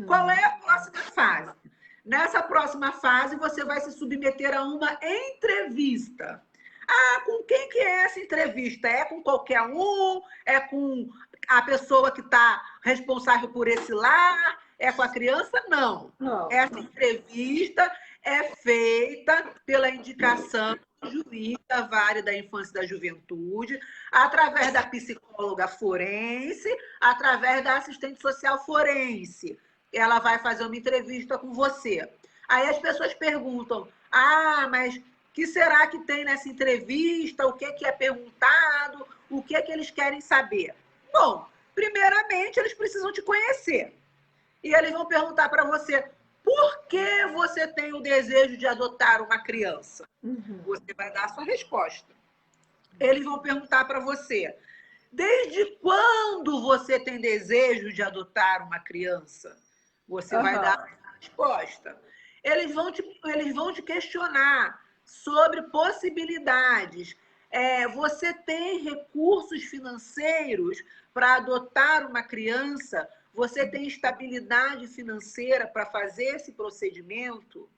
Qual é a próxima fase? Nessa próxima fase, você vai se submeter a uma entrevista. Com quem que é essa entrevista? É com qualquer um? É com a pessoa que está responsável por esse lar? É com a criança? Não. Essa entrevista é feita pela indicação do juiz da vara da infância e da juventude, através da psicóloga forense, através da assistente social forense. Ela vai fazer uma entrevista com você. Aí as pessoas perguntam, mas o que será que tem nessa entrevista? O que é perguntado? O que eles querem saber? Bom, primeiramente, eles precisam te conhecer. E eles vão perguntar para você, por que você tem o desejo de adotar uma criança? Você vai dar a sua resposta. Eles vão perguntar para você, desde quando você tem desejo de adotar uma criança? Você vai dar a resposta. Eles vão te questionar sobre possibilidades. Você tem recursos financeiros para adotar uma criança? Você tem estabilidade financeira para fazer esse procedimento?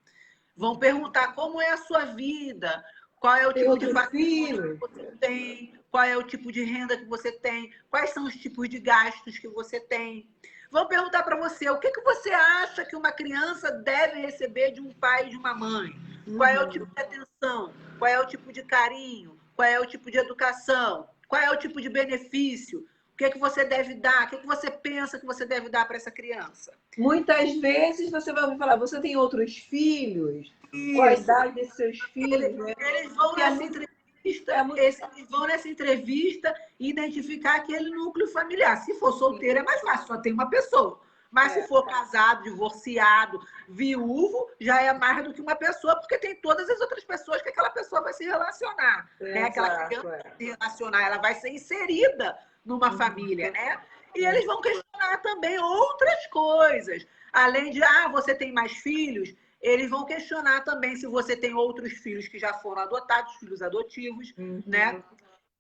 Vão perguntar como é a sua vida, qual é o tipo de família que você tem, qual é o tipo de renda que você tem, quais são os tipos de gastos que você tem. Vão perguntar para você o que você acha que uma criança deve receber de um pai e de uma mãe. Qual é o tipo de atenção, qual é o tipo de carinho, qual é o tipo de educação, qual é o tipo de benefício. O que você deve dar? O que você pensa que você deve dar para essa criança? Muitas vezes você vai ouvir falar, você tem outros filhos? Qual a idade desses seus filhos? Eles vão nessa entrevista, eles vão nessa entrevista identificar aquele núcleo familiar. Se for solteiro é mais fácil, só tem uma pessoa. Mas se for casado, divorciado, viúvo, já é mais do que uma pessoa, porque tem todas as outras pessoas que aquela pessoa vai se relacionar. Né? Aquela criança vai se relacionar, ela vai ser inserida numa família, né? E eles vão questionar também outras coisas. Além de, você tem mais filhos? eles vão questionar também se você tem outros filhos que já foram adotados, filhos adotivos, né?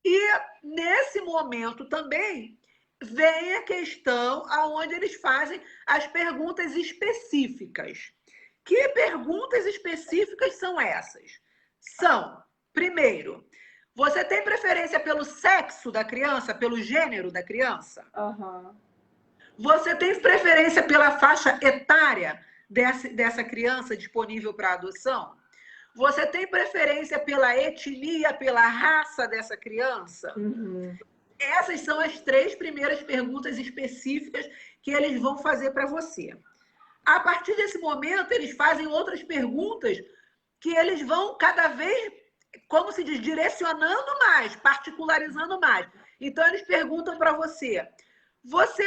E nesse momento também vem a questão aonde eles fazem as perguntas específicas. Que perguntas específicas são essas? São, primeiro, você tem preferência pelo sexo da criança, pelo gênero da criança? Você tem preferência pela faixa etária dessa criança disponível para adoção? Você tem preferência pela etnia, pela raça dessa criança? Essas são as 3 primeiras perguntas específicas que eles vão fazer para você. A partir desse momento, eles fazem outras perguntas que eles vão cada vez, como se diz, direcionando mais, particularizando mais. Então, eles perguntam para você, você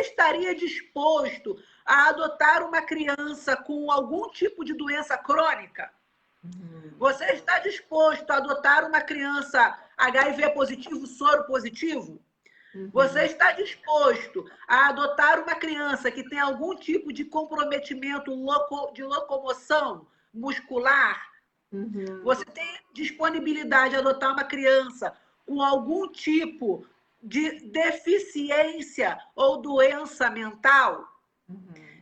estaria disposto a adotar uma criança com algum tipo de doença crônica? Você está disposto a adotar uma criança HIV positivo, soro positivo? Você está disposto a adotar uma criança que tem algum tipo de comprometimento de locomoção muscular? Você tem disponibilidade de adotar uma criança com algum tipo de deficiência ou doença mental?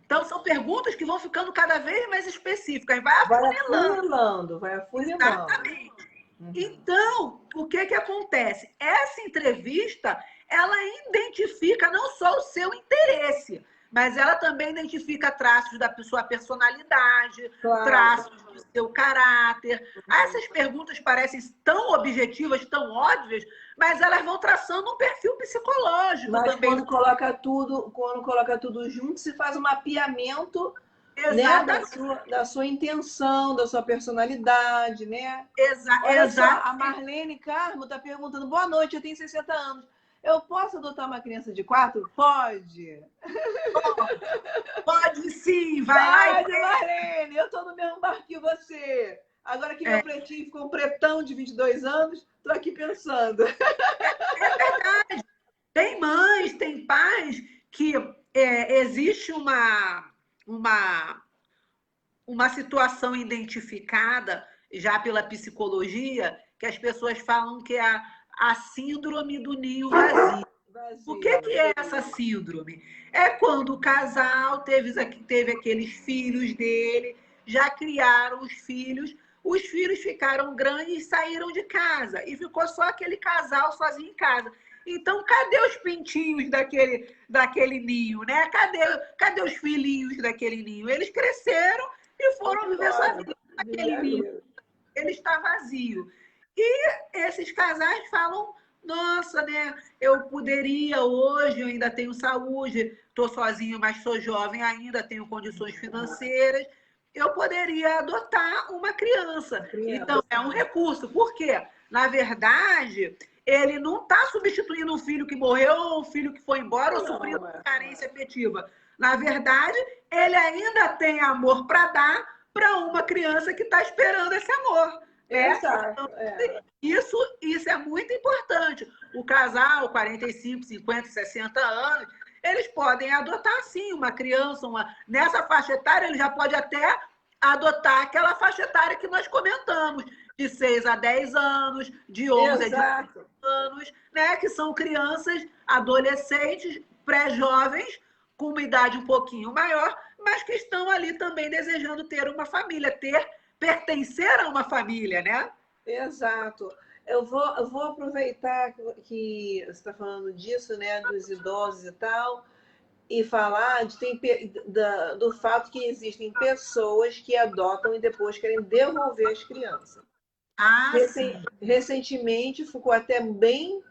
Então, são perguntas que vão ficando cada vez mais específicas. Vai afunilando. Exatamente. Então, o que acontece? Essa entrevista, ela identifica não só o seu interesse, mas ela também identifica traços da sua personalidade, traços do seu caráter. Essas perguntas parecem tão objetivas, tão óbvias, mas elas vão traçando um perfil psicológico mas também. Quando coloca tudo junto, se faz um mapeamento, né, da sua intenção, da sua personalidade, né? Exato. A Marlene Carmo está perguntando, boa noite, eu tenho 60 anos. Eu posso adotar uma criança de 4? Pode. Pode sim, vai. Pode, Marlene, eu estou no mesmo barco que você. Agora que meu pretinho ficou um pretão de 22 anos, estou aqui pensando. É verdade. Tem mães, tem pais que existe uma situação identificada já pela psicologia, que as pessoas falam que é a síndrome do ninho vazio. O que é essa síndrome? É quando o casal teve aqueles filhos dele, já criaram os filhos ficaram grandes e saíram de casa, e ficou só aquele casal sozinho em casa. Então, cadê os pintinhos daquele ninho, né? Cadê os filhinhos daquele ninho? Eles cresceram e foram viver sua vida naquele ninho. Ele está vazio. E esses casais falam, nossa, né? Eu poderia hoje, eu ainda tenho saúde, estou sozinho, mas sou jovem ainda, tenho condições financeiras, eu poderia adotar uma criança. Então, é um recurso. Por quê? Na verdade, ele não está substituindo um filho que morreu ou um filho que foi embora ou suprindo uma carência afetiva. Na verdade, ele ainda tem amor para dar para uma criança que está esperando esse amor. Exato. Isso é muito importante. O casal, 45, 50, 60 anos, eles podem adotar, sim, uma criança. Nessa faixa etária, ele já pode até adotar aquela faixa etária que nós comentamos, de 6 a 10 anos, de 11 a 18 anos, né? Que são crianças, adolescentes, pré-jovens, com uma idade um pouquinho maior, mas que estão ali também desejando ter uma família, pertencer a uma família, né? Exato. Eu vou aproveitar que você está falando disso, né, dos idosos e tal, e falar do fato que existem pessoas que adotam e depois querem devolver as crianças. Recentemente ficou até bem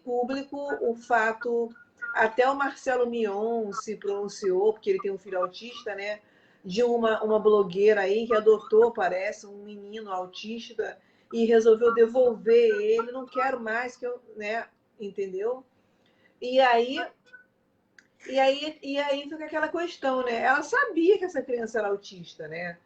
público o fato, até o Marcelo Mion se pronunciou, porque ele tem um filho autista, né? De uma blogueira aí que adotou, parece, um menino autista e resolveu devolver ele, não quero mais que eu, né? Entendeu? E aí fica aquela questão, né? Ela sabia que essa criança era autista, né?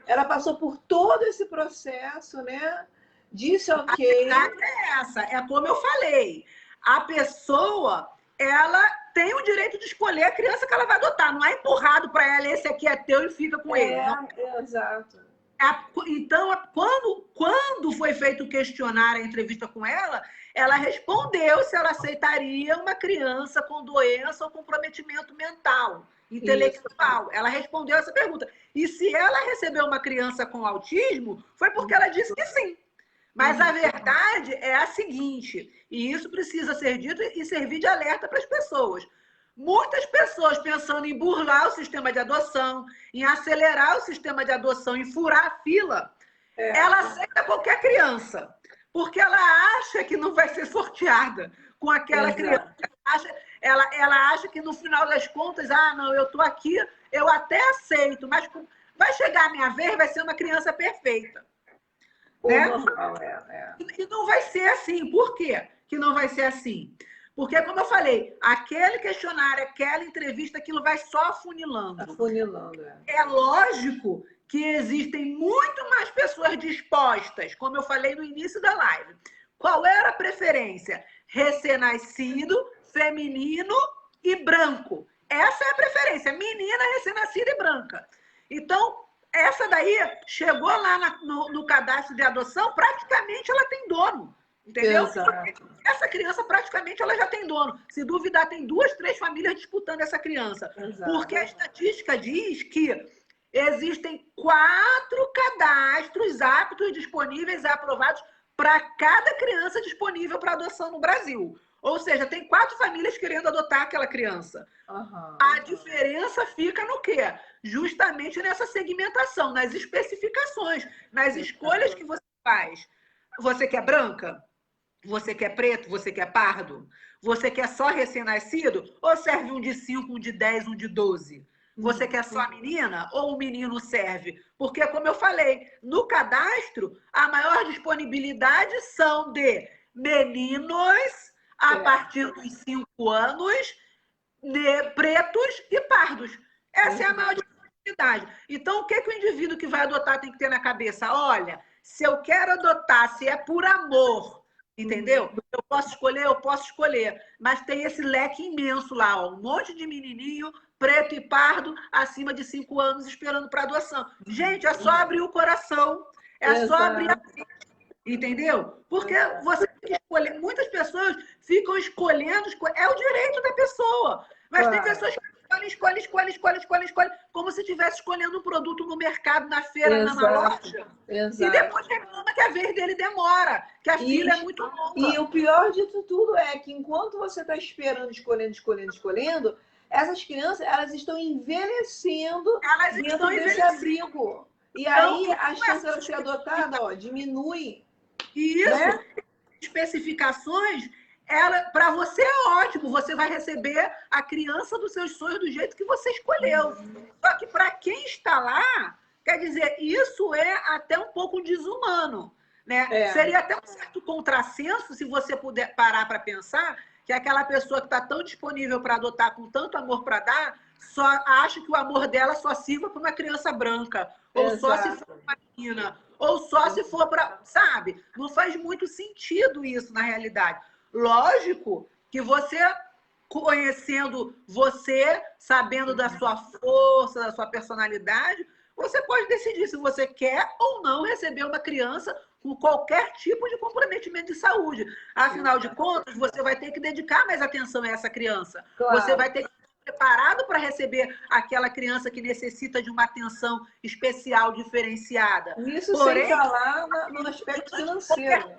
Ela passou por todo esse processo, né? Disse ok. A verdade é essa, é como eu falei. A pessoa ela tem o direito de escolher a criança que ela vai adotar. Não é empurrado para ela, esse aqui é teu e fica com ele. Não. Exato. Então, quando foi feito o questionário, a entrevista com ela respondeu se ela aceitaria uma criança com doença ou comprometimento mental, intelectual. Isso. Ela respondeu essa pergunta. E se ela recebeu uma criança com autismo, foi porque ela disse que sim. Mas a verdade é a seguinte, e isso precisa ser dito e servir de alerta para as pessoas. Muitas pessoas pensando em burlar o sistema de adoção, em acelerar o sistema de adoção, em furar a fila, ela aceita qualquer criança, porque ela acha que não vai ser sorteada com aquela criança. Ela acha que no final das contas, não, eu estou aqui, eu até aceito, mas vai chegar a minha vez, vai ser uma criança perfeita. Né? E não vai ser assim. Por quê que não vai ser assim? Porque, como eu falei, aquele questionário, aquela entrevista, aquilo vai só afunilando. É lógico que existem muito mais pessoas dispostas, como eu falei no início da live. Qual era a preferência? Recém-nascido, feminino e branco. Essa é a preferência, menina, recém-nascida e branca. Então, essa daí chegou lá no cadastro de adoção, praticamente ela tem dono. Entendeu? Exato. Essa criança praticamente ela já tem dono. Se duvidar, tem 2, 3 famílias disputando essa criança. Exato. Porque a estatística diz que existem 4 cadastros aptos, disponíveis e aprovados para cada criança disponível para adoção no Brasil. Ou seja, tem 4 famílias querendo adotar aquela criança. A diferença fica no quê? Justamente nessa segmentação, nas especificações, nas escolhas que você faz. Você quer branca? Você quer preto? Você quer pardo? Você quer só recém-nascido? Ou serve um de 5, um de 10, um de 12? Você quer só a menina? Ou o menino serve? Porque, como eu falei, no cadastro, a maior disponibilidade são de meninos a partir dos 5 anos, pretos e pardos. Essa é a maior disponibilidade. Então, o que o indivíduo que vai adotar tem que ter na cabeça? Olha, se eu quero adotar, se é por amor, entendeu? Eu posso escolher. Mas tem esse leque imenso lá, ó, um monte de menininho, preto e pardo, acima de 5 anos, esperando para adoção. Gente, é só abrir o coração. É só abrir a mente. Entendeu? Porque você tem que escolher. Muitas pessoas ficam escolhendo, é o direito da pessoa. Mas tem pessoas que escolhem, como se estivesse escolhendo um produto no mercado, na feira, na loja. E depois reclama que a vez dele demora, que a fila é muito longa. E o pior de tudo é que enquanto você está esperando, escolhendo, essas crianças, elas estão envelhecendo dentro desse abrigo. E aí a chance de ela ser adotada, diminui. Isso, né? Especificações, para você é ótimo, você vai receber a criança dos seus sonhos do jeito que você escolheu. Só que para quem está lá, quer dizer, isso é até um pouco desumano, né? Seria até um certo contrassenso se você puder parar para pensar que aquela pessoa que está tão disponível para adotar, com tanto amor para dar, só acha que o amor dela só sirva para uma criança branca, ou só se for uma menina, ou só se for para... Sabe? Não faz muito sentido isso na realidade. Lógico que você, conhecendo você, sabendo da sua força, da sua personalidade, você pode decidir se você quer ou não receber uma criança com qualquer tipo de comprometimento de saúde. Afinal de contas, você vai ter que dedicar mais atenção a essa criança. Claro. Você vai ter que preparado para receber aquela criança que necessita de uma atenção especial, diferenciada. Isso sem falar no aspecto financeiro.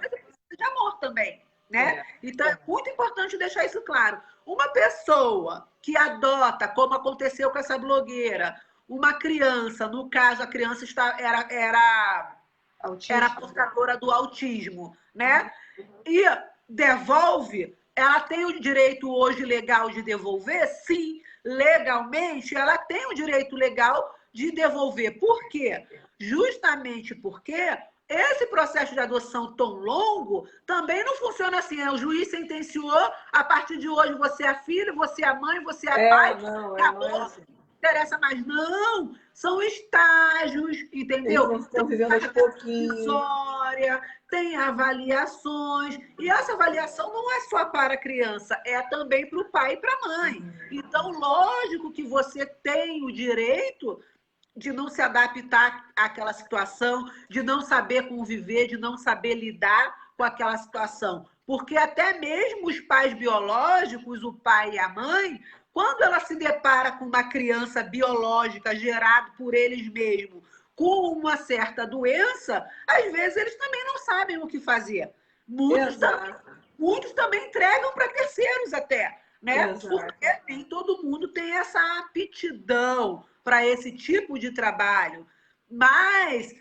De amor também, né? Então, é muito importante deixar isso claro. Uma pessoa que adota, como aconteceu com essa blogueira, uma criança, no caso, a criança era portadora do autismo, né? E devolve... Ela tem o direito hoje legal de devolver? Sim, legalmente ela tem o direito legal de devolver. Por quê? Justamente porque esse processo de adoção tão longo também não funciona assim. O juiz sentenciou, a partir de hoje você é filho, você é mãe, você é pai, acabou. Não interessa mais. Não, são estágios, entendeu? Eles estão vivendo aos pouquinhos. trajetória, tem avaliações, e essa avaliação não é só para a criança, é também para o pai e para a mãe. Então, lógico que você tem o direito de não se adaptar àquela situação, de não saber conviver, de não saber lidar com aquela situação. Porque até mesmo os pais biológicos, o pai e a mãe, quando ela se depara com uma criança biológica gerada por eles mesmos, com uma certa doença, às vezes eles também não sabem o que fazer. Muitos também entregam para terceiros até, né? Porque nem todo mundo tem essa aptidão para esse tipo de trabalho. Mas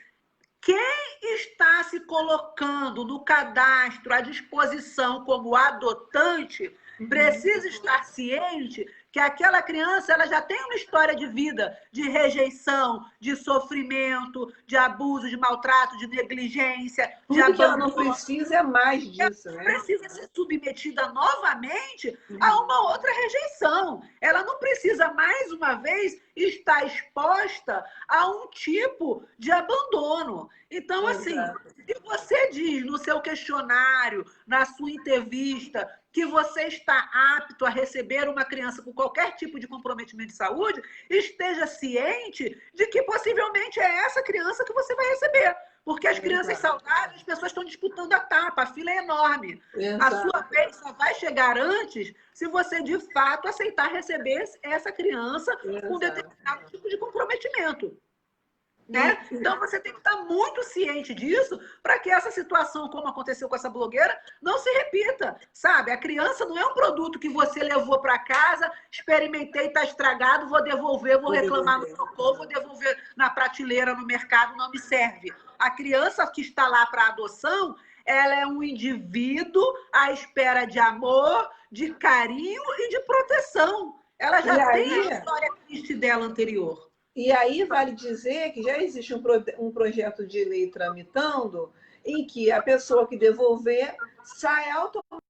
quem está se colocando no cadastro à disposição como adotante precisa estar ciente que aquela criança ela já tem uma história de vida, de rejeição, de sofrimento, de abuso, de maltrato, de negligência, de abandono. Ela não precisa mais disso, né? Ela precisa ser submetida novamente a uma outra rejeição. Ela não precisa, mais uma vez, estar exposta a um tipo de abandono. Então, assim, se você diz no seu questionário, na sua entrevista, que você está apto a receber uma criança com qualquer tipo de comprometimento de saúde, esteja ciente de que possivelmente é essa criança que você vai receber. Porque as crianças saudáveis, as pessoas estão disputando a etapa, a fila é enorme. A sua vez só vai chegar antes se você, de fato, aceitar receber essa criança com determinado tipo de comprometimento. Né? Então, você tem que estar muito ciente disso para que essa situação, como aconteceu com essa blogueira, não se repita, sabe? A criança não é um produto que você levou para casa, experimentei, está estragado, vou devolver, vou reclamar no socorro, vou devolver na prateleira, no mercado, não me serve. A criança que está lá para adoção, ela é um indivíduo à espera de amor, de carinho e de proteção. Ela já tem a história triste dela anterior. E aí vale dizer que já existe um projeto de lei tramitando em que a pessoa que devolver sai automaticamente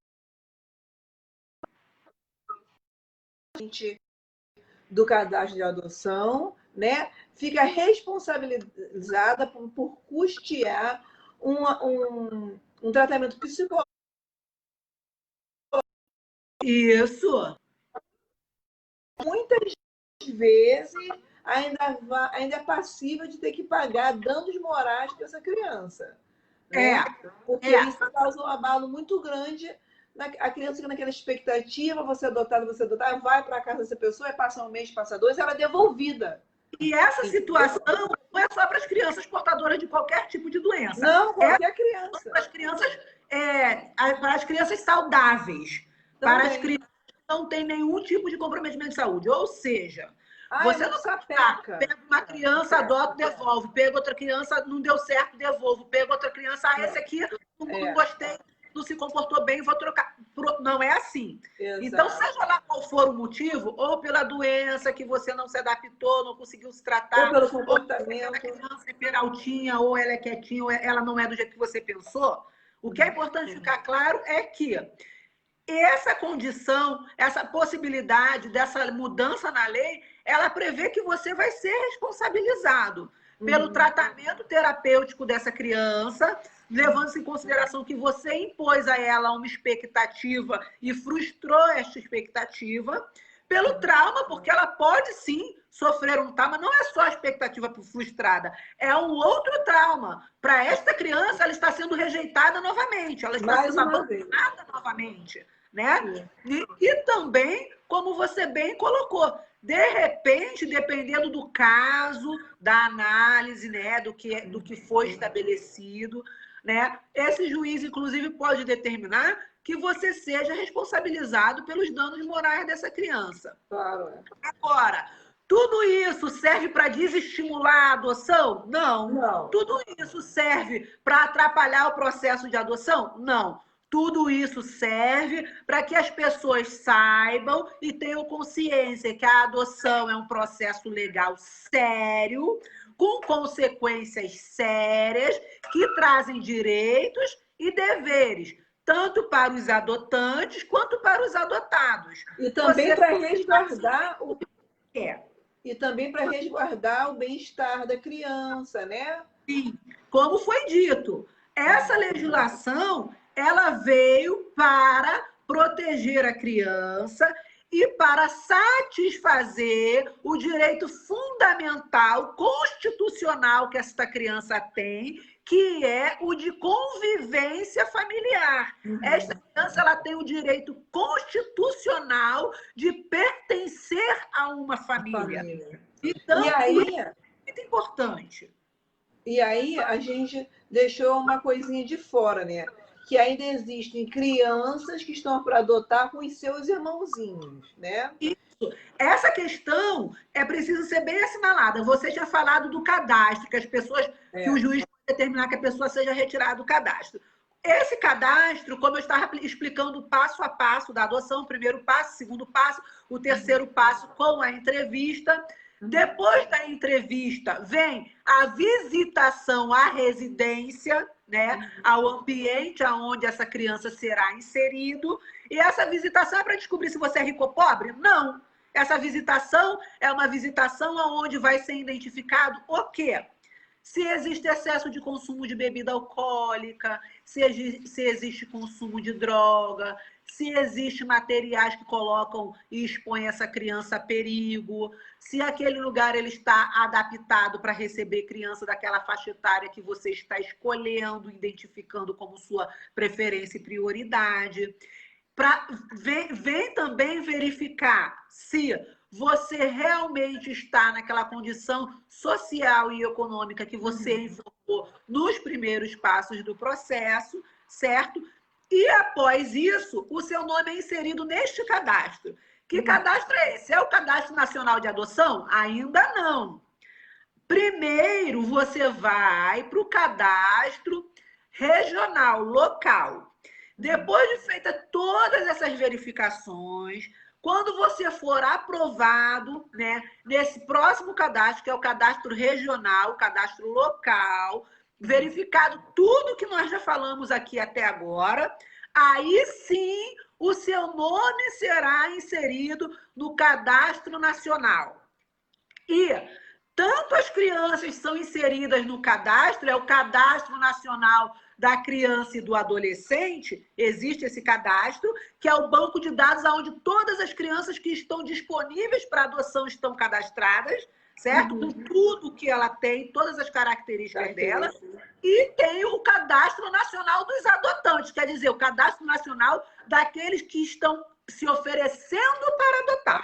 do cadastro de adoção, né? Fica responsabilizada por custear um tratamento psicológico. Isso. Muitas vezes ainda é passível de ter que pagar danos morais para essa criança. Né? Porque isso causa um abalo muito grande. A criança fica naquela expectativa, você adotar, vai para a casa dessa pessoa, passa um mês, passa dois, ela é devolvida. E essa situação não é só para as crianças portadoras de qualquer tipo de doença. Não, qualquer criança. Para as crianças saudáveis. Também. Para as crianças que não têm nenhum tipo de comprometimento de saúde. Ou seja, você não sapeca. Pega uma criança, adota, devolve. Pega outra criança, não deu certo, devolvo. Pega outra criança, esse aqui não gostei, não se comportou bem, vou trocar. Não é assim. Exato. Então, seja lá qual for o motivo, ou pela doença que você não se adaptou, não conseguiu se tratar, ou pelo comportamento. Ou a criança é peraltinha, ou ela é quietinha, ou ela não é do jeito que você pensou. O que é importante ficar claro é que essa condição, essa possibilidade dessa mudança na lei, ela prevê que você vai ser responsabilizado pelo tratamento terapêutico dessa criança, levando-se em consideração que você impôs a ela uma expectativa e frustrou esta expectativa, pelo trauma, porque ela pode sim sofrer um trauma, não é só a expectativa frustrada, é um outro trauma. Para esta criança, ela está sendo rejeitada novamente, ela está sendo abandonada novamente. Né? E também, como você bem colocou, de repente, dependendo do caso, da análise, né, do que foi estabelecido, né, esse juiz, inclusive, pode determinar que você seja responsabilizado pelos danos morais dessa criança. Claro. Agora, tudo isso serve para desestimular a adoção? Não. Tudo isso serve para atrapalhar o processo de adoção? Não. Tudo isso serve para que as pessoas saibam e tenham consciência que a adoção é um processo legal sério, com consequências sérias, que trazem direitos e deveres, tanto para os adotantes quanto para os adotados. E também para resguardar E também para resguardar o bem-estar da criança, né? Sim, como foi dito. Essa legislação, ela veio para proteger a criança e para satisfazer o direito fundamental, constitucional que esta criança tem, que é o de convivência familiar. Esta criança, ela tem o direito constitucional de pertencer a uma família. Então, e aí, isso é muito importante. E aí a gente deixou uma coisinha de fora, né? Que ainda existem crianças que estão para adotar com os seus irmãozinhos, né? Isso. Essa questão é preciso ser bem assinalada. Você tinha falado do cadastro, que as pessoas, que o juiz pode determinar que a pessoa seja retirada do cadastro. Esse cadastro, como eu estava explicando passo a passo da adoção, o primeiro passo, o segundo passo, o terceiro passo com a entrevista. Depois da entrevista, vem a visitação à residência, né, ao ambiente onde essa criança será inserido. E essa visitação é para descobrir se você é rico ou pobre? Não. Essa visitação é uma visitação onde vai ser identificado o quê? Se existe excesso de consumo de bebida alcoólica, se existe consumo de droga, se existe materiais que colocam e expõem essa criança a perigo, se aquele lugar ele está adaptado para receber criança daquela faixa etária que você está escolhendo, identificando como sua preferência e prioridade. Vem também verificar se você realmente está naquela condição social e econômica que você informou nos primeiros passos do processo, certo? E após isso, o seu nome é inserido neste cadastro. Que cadastro é esse? É o Cadastro Nacional de Adoção? Ainda não. Primeiro, você vai para o cadastro regional, local. Depois de feita todas essas verificações, quando você for aprovado, né, nesse próximo cadastro, que é o cadastro regional, o cadastro local, verificado tudo que nós já falamos aqui até agora, aí sim o seu nome será inserido no cadastro nacional. E tanto as crianças são inseridas no cadastro, é o Cadastro Nacional da Criança e do Adolescente, existe esse cadastro, que é o banco de dados onde todas as crianças que estão disponíveis para adoção estão cadastradas, certo? Com tudo que ela tem, todas as características dela. E tem o Cadastro Nacional dos Adotantes, quer dizer, o Cadastro Nacional daqueles que estão se oferecendo para adotar.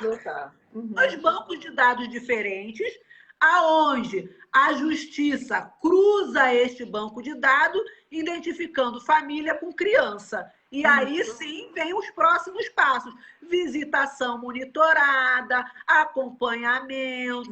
Dois bancos de dados diferentes, aonde a justiça cruza este banco de dados, identificando família com criança. E aí sim vem os próximos passos: visitação monitorada, acompanhamento,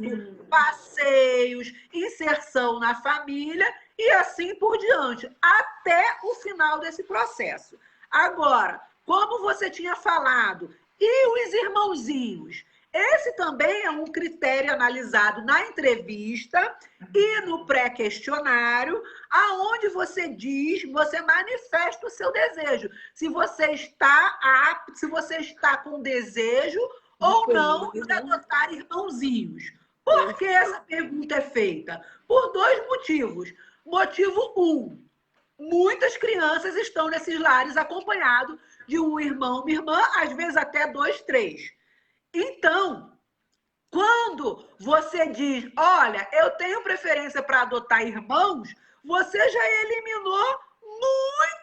passeios, inserção na família e assim por diante, até o final desse processo. Agora, como você tinha falado, e os irmãozinhos? Esse também é um critério analisado na entrevista e no pré-questionário, aonde você diz, você manifesta o seu desejo. Se você está apto, se você está com desejo ou não de adotar irmãozinhos. Por que essa pergunta é feita? Por dois motivos. Motivo 1, muitas crianças estão nesses lares acompanhados de um irmão, uma irmã, às vezes até 2, 3. Então, quando você diz, olha, eu tenho preferência para adotar irmãos, você já eliminou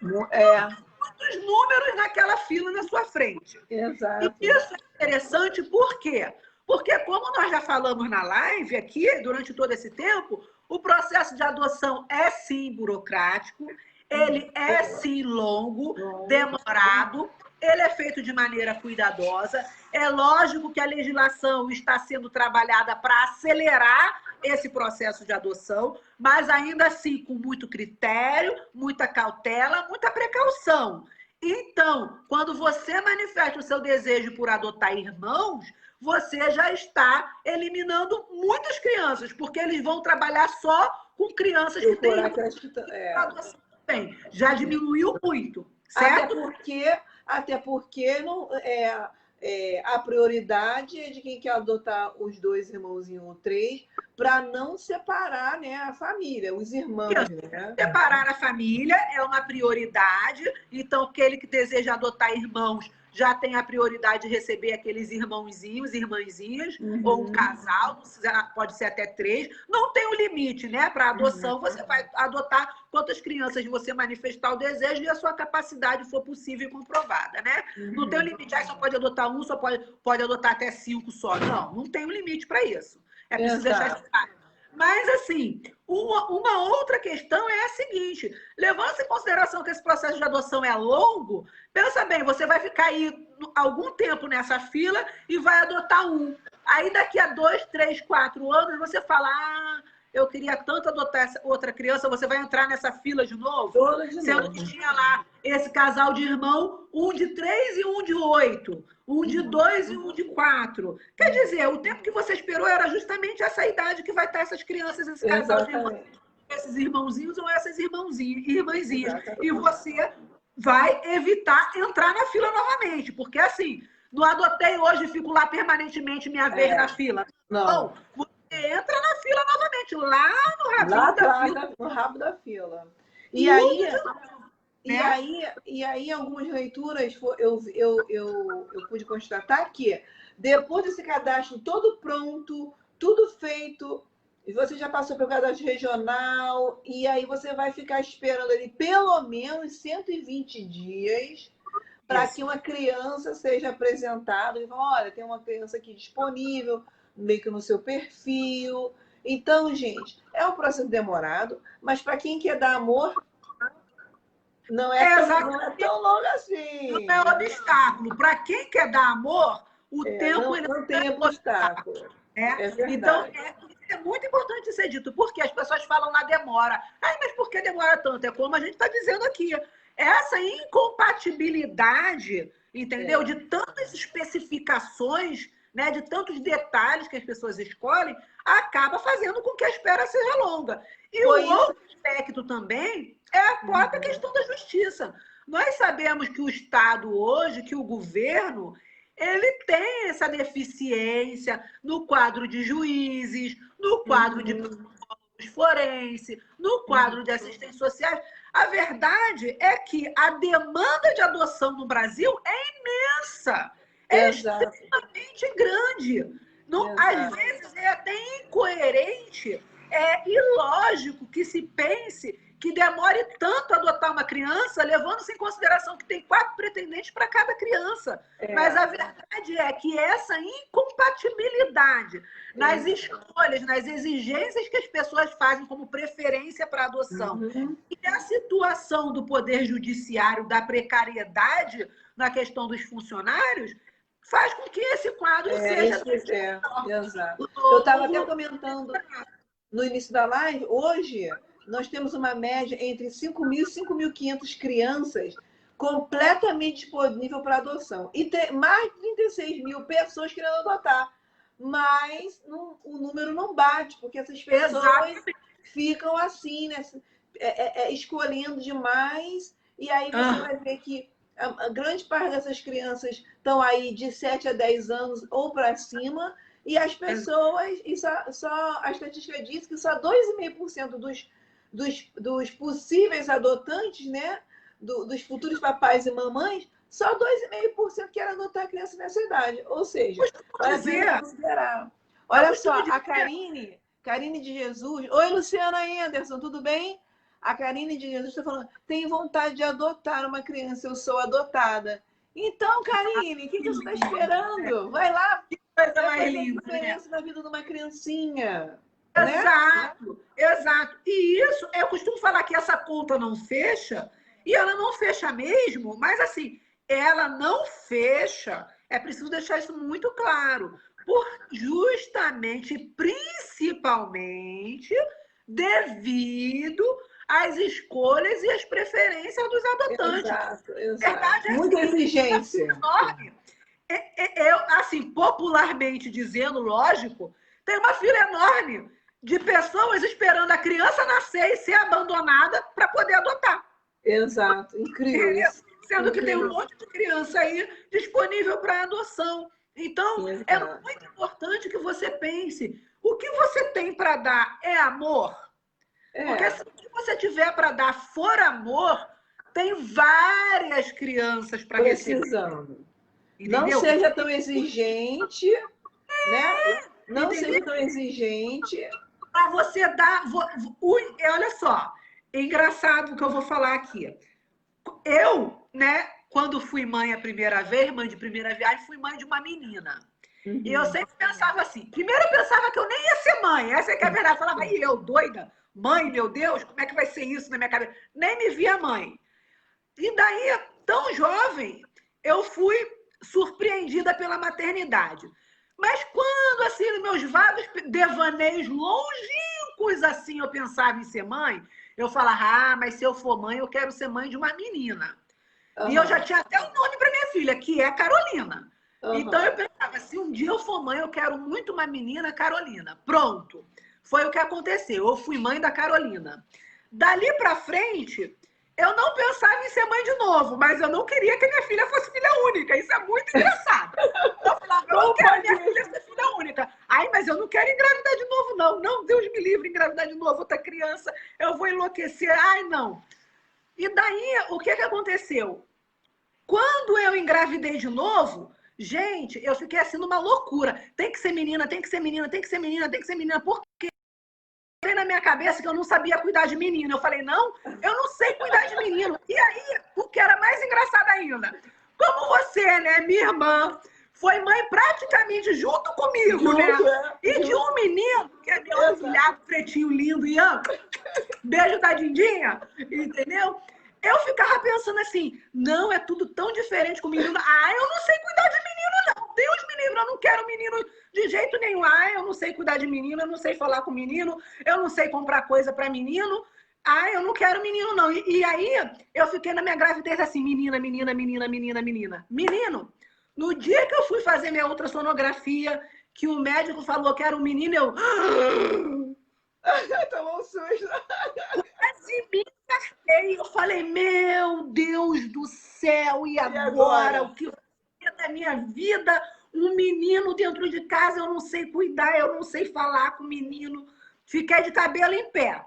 muitos números naquela fila na sua frente. Exato. E isso é interessante por quê? Porque, como nós já falamos na live aqui, durante todo esse tempo, o processo de adoção é sim burocrático, ele é sim longo, demorado, ele é feito de maneira cuidadosa. É lógico que a legislação está sendo trabalhada para acelerar esse processo de adoção, mas ainda assim com muito critério, muita cautela, muita precaução. Então, quando você manifesta o seu desejo por adotar irmãos, você já está eliminando muitas crianças, porque eles vão trabalhar só com crianças que têm adoção também. Já diminuiu muito, certo? Até porque não, a prioridade é de quem quer adotar os 2 irmãozinhos ou 3, para não separar, né, a família, os irmãos, né? Separar a família é uma prioridade, então aquele que deseja adotar irmãos já tem a prioridade de receber aqueles irmãozinhos, irmãzinhas, ou um casal, pode ser até 3. Não tem um limite, né? Para adoção, você vai adotar quantas crianças você manifestar o desejo e a sua capacidade for possível e comprovada, né? Não tem um limite, só pode adotar um, só pode adotar até 5 só. Não tem um limite para isso. É preciso deixar isso claro. Mas, assim, uma outra questão é a seguinte: levando em consideração que esse processo de adoção é longo, pensa bem, você vai ficar aí algum tempo nessa fila e vai adotar um. Aí, daqui a 2, 3, 4 anos, você fala, eu queria tanto adotar essa outra criança, você vai entrar nessa fila de novo? Sendo que tinha lá esse casal de irmão, um de 3 e um de 8. Um de 2 e um de 4. Quer dizer, o tempo que você esperou era justamente essa idade que vai estar essas crianças, esse casal de irmãos, esses irmãozinhos ou essas irmãzinhas. Exatamente. E você vai evitar entrar na fila novamente. Porque assim, não adotei hoje e fico lá permanentemente minha vez na fila. Não. Você entra na fila novamente, lá no rabinho da fila. No rabo da fila. E aí, algumas leituras, eu pude constatar que depois desse cadastro todo pronto, tudo feito, e você já passou pelo cadastro regional, e aí você vai ficar esperando ali pelo menos 120 dias para que uma criança seja apresentada. E fala, olha, tem uma criança aqui disponível, meio que no seu perfil. Então, gente, é um processo demorado, mas para quem quer dar amor, não é tão longo assim. Não é obstáculo. Para quem quer dar amor, o tempo não tem obstáculo. Então, é muito importante ser dito, porque as pessoas falam na demora. Mas por que demora tanto? É como a gente está dizendo aqui. Essa incompatibilidade, entendeu? De tantas especificações, né? De tantos detalhes que as pessoas escolhem, acaba fazendo com que a espera seja longa. E outro aspecto também é a própria questão da justiça. Nós sabemos que o Estado hoje, que o governo, ele tem essa deficiência no quadro de juízes, no quadro de forense, no quadro de assistentes sociais. A verdade é que a demanda de adoção no Brasil é imensa, é extremamente grande. Às vezes é até incoerente, é ilógico que se pense que demore tanto a adotar uma criança, levando-se em consideração que tem 4 pretendentes para cada criança. Mas a verdade é que essa incompatibilidade nas escolhas, nas exigências que as pessoas fazem como preferência para a adoção, e a situação do Poder Judiciário, da precariedade na questão dos funcionários, faz com que esse quadro seja... Exato. Eu estava até comentando no início da live, hoje nós temos uma média entre 5.000 e 5.500 crianças completamente disponível para adoção. E tem mais de 36 mil pessoas querendo adotar. Mas o número não bate, porque essas pessoas ficam assim, né? Escolhendo demais. E aí você vai ver que a grande parte dessas crianças estão aí de 7 a 10 anos ou para cima. E as pessoas, a estatística diz que só 2,5% dos possíveis adotantes, né? Dos futuros papais e mamães, só 2,5% querem adotar a criança nessa idade. Ou seja, olha só, a Karine de Jesus. Oi, Luciana Anderson, tudo bem? A Karine de Jesus está falando, tem vontade de adotar uma criança, eu sou adotada. Então, Karine, o que você está esperando? Vai lá, vai fazer diferença na vida de uma criancinha. Exato. E isso, eu costumo falar que essa conta não fecha, e ela não fecha mesmo, mas assim, ela não fecha, é preciso deixar isso muito claro, principalmente, devido às escolhas e às preferências dos adotantes. Exato. Verdade, muita exigência. Assim, popularmente dizendo, lógico, tem uma fila enorme de pessoas esperando a criança nascer e ser abandonada para poder adotar. Exato, incrível isso. Sendo que tem um monte de criança aí disponível para adoção. Então, é muito importante que você pense, o que você tem para dar é amor? Porque se o que você tiver para dar for amor, tem várias crianças para receber. Precisando. Entendeu? Não seja tão exigente, né? Não seja tão exigente. Para você dar... Olha só, é engraçado o que eu vou falar aqui. Eu, né, quando fui mãe a primeira vez, mãe de primeira viagem, fui mãe de uma menina. Uhum. E eu sempre pensava assim, primeiro eu pensava que eu nem ia ser mãe, essa é que é a verdade. Eu falava, e eu, doida? Mãe, meu Deus, como é que vai ser isso na minha cabeça? Nem me via mãe. E daí, tão jovem, eu fui surpreendida pela maternidade. Mas quando, assim, nos meus vagos devaneios longínquos, assim, eu pensava em ser mãe, eu falava, mas se eu for mãe, eu quero ser mãe de uma menina. Uhum. E eu já tinha até um nome para minha filha, que é Carolina. Uhum. Então eu pensava, se um dia eu for mãe, eu quero muito uma menina, Carolina. Pronto. Foi o que aconteceu. Eu fui mãe da Carolina. Dali para frente, eu não pensava em ser mãe de novo, mas eu não queria que minha filha fosse filha única. Isso é muito engraçado. Eu falava, eu não quero minha filha ser filha única. Ai, mas eu não quero engravidar de novo, não. Não, Deus me livre, engravidar de novo outra criança. Eu vou enlouquecer. Ai, não. E daí, o que aconteceu? Quando eu engravidei de novo, gente, eu fiquei assim numa loucura. Tem que ser menina, tem que ser menina, tem que ser menina, tem que ser menina. Por quê? Na minha cabeça que eu não sabia cuidar de menino. Eu falei, não, eu não sei cuidar de menino. E aí, o que era mais engraçado ainda, como você, né, minha irmã, foi mãe praticamente junto comigo, né? E de um menino, que é meu afilhado, pretinho, lindo, Ian, beijo da Dindinha, entendeu? Eu ficava pensando assim, não, é tudo tão diferente com menino. Ah, eu não sei cuidar de menino, não. Deus me livre, eu não quero menino de jeito nenhum. Ah, eu não sei cuidar de menino, eu não sei falar com menino, eu não sei comprar coisa para menino. Ah, eu não quero menino, não. E aí, eu fiquei na minha gravidez assim, menina, menina, menina, menina, menina. Menino, no dia que eu fui fazer minha ultrassonografia, que o médico falou que era um menino, eu... Tomou um susto. Quase me engasguei. Eu falei, meu Deus do céu, e agora? O que vai ser da minha vida? Um menino dentro de casa, eu não sei cuidar, eu não sei falar com o menino. Fiquei de cabelo em pé.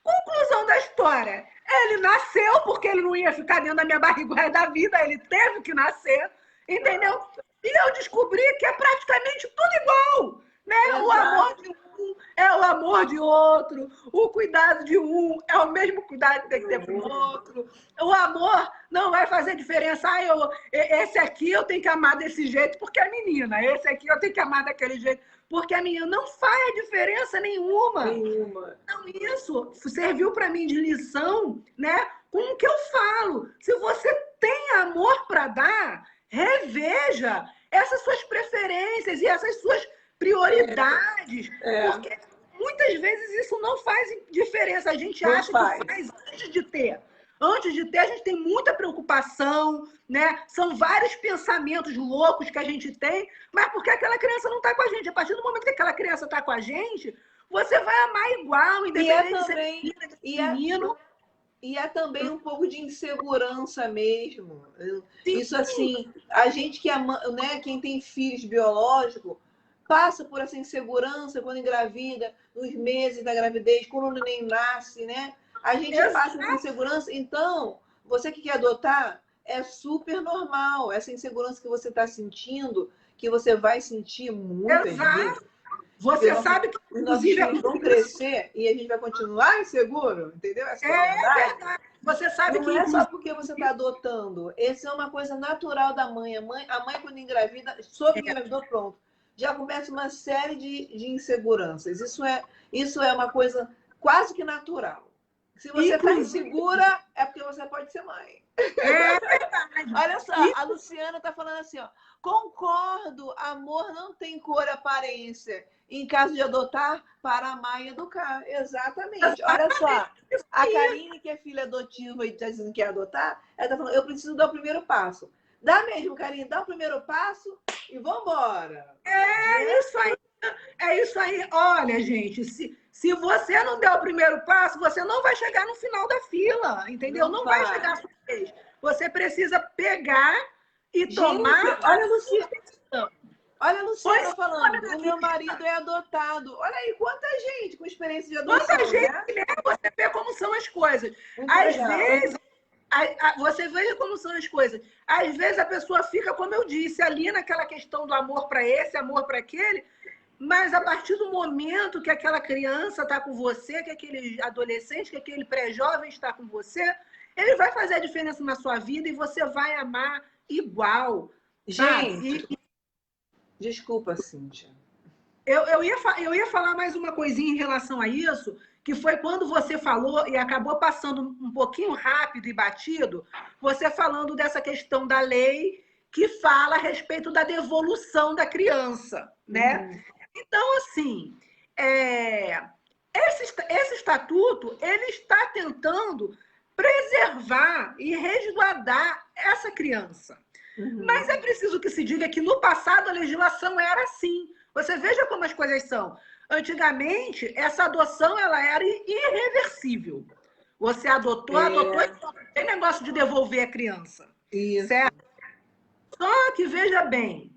Conclusão da história. Ele nasceu porque ele não ia ficar dentro da minha barriga o resto da vida, ele teve que nascer, entendeu? E eu descobri que é praticamente tudo igual, né? O amor de um é o amor de outro, o cuidado de um é o mesmo cuidado que tem que ter com o outro. O amor não vai fazer diferença. Esse aqui eu tenho que amar desse jeito porque é menina, esse aqui eu tenho que amar daquele jeito porque a menina. Não faz diferença nenhuma. Então, isso serviu para mim de lição, né? Com o que eu falo. Se você tem amor para dar, reveja essas suas preferências e essas suas prioridades. Porque muitas vezes isso não faz diferença. A gente acha que faz antes de ter. Antes de ter, a gente tem muita preocupação, né? São vários pensamentos loucos que a gente tem, mas porque aquela criança não está com a gente. A partir do momento que aquela criança está com a gente, você vai amar igual, independente de ser menina, de ser menino. E é também um pouco de insegurança mesmo. Sim. Isso assim, a gente que é, né, quem tem filhos biológicos, passa por essa insegurança quando engravida, nos meses da gravidez, quando o neném nasce, né? A gente passa por insegurança. Então, você que quer adotar, é super normal. Essa insegurança que você está sentindo, que você vai sentir muitas vezes. Você sabe que os nossos filhos vão crescer e a gente vai continuar inseguro, entendeu? Essa verdade. Você sabe não é só porque você está adotando. Essa é uma coisa natural da mãe. A mãe quando engravida, soube que engravidou, pronto. Já começa uma série de inseguranças. Isso é uma coisa quase que natural. Se você está insegura, é porque você pode ser mãe. É verdade. Olha só, a Luciana está falando assim, ó. Concordo, amor não tem cor, aparência. Em caso de adotar, para amar e educar. Exatamente. Olha só, a Karine, que é filha adotiva e está dizendo que quer adotar, ela está falando, eu preciso dar o primeiro passo. Dá mesmo, Karine, dá o primeiro passo e vambora. Isso aí. É isso aí. Olha, gente, se você não der o primeiro passo, você não vai chegar no final da fila, entendeu? Não vai chegar a sua vez. Você precisa pegar e Gente, tomar olha a a Luciana. decisão. Olha a Luciana Pois, falando, olha, o meu marido é adotado. Olha aí, quanta gente com experiência de quanta adoção, gente, né? né? Você vê como são as coisas. Muito Às legal. vezes, você vê como são as coisas. Às vezes a pessoa fica, como eu disse, ali naquela questão do amor para esse, amor para aquele, mas a partir do momento que aquela criança está com você, que aquele adolescente, que aquele pré-jovem está com você, ele vai fazer a diferença na sua vida e você vai amar igual. Gente, Sabe? desculpa, Cíntia. Eu ia falar mais uma coisinha em relação a isso, que foi quando você falou e acabou passando um pouquinho rápido e batido, você falando dessa questão da lei que fala a respeito da devolução da criança, né? Então, assim, esse estatuto, ele está tentando preservar e resguardar essa criança. Mas é preciso que se diga que no passado a legislação era assim. Você veja como as coisas são. Antigamente, essa adoção ela era irreversível. Você adotou e não tem negócio de devolver a criança. Isso. Certo? Só que veja bem,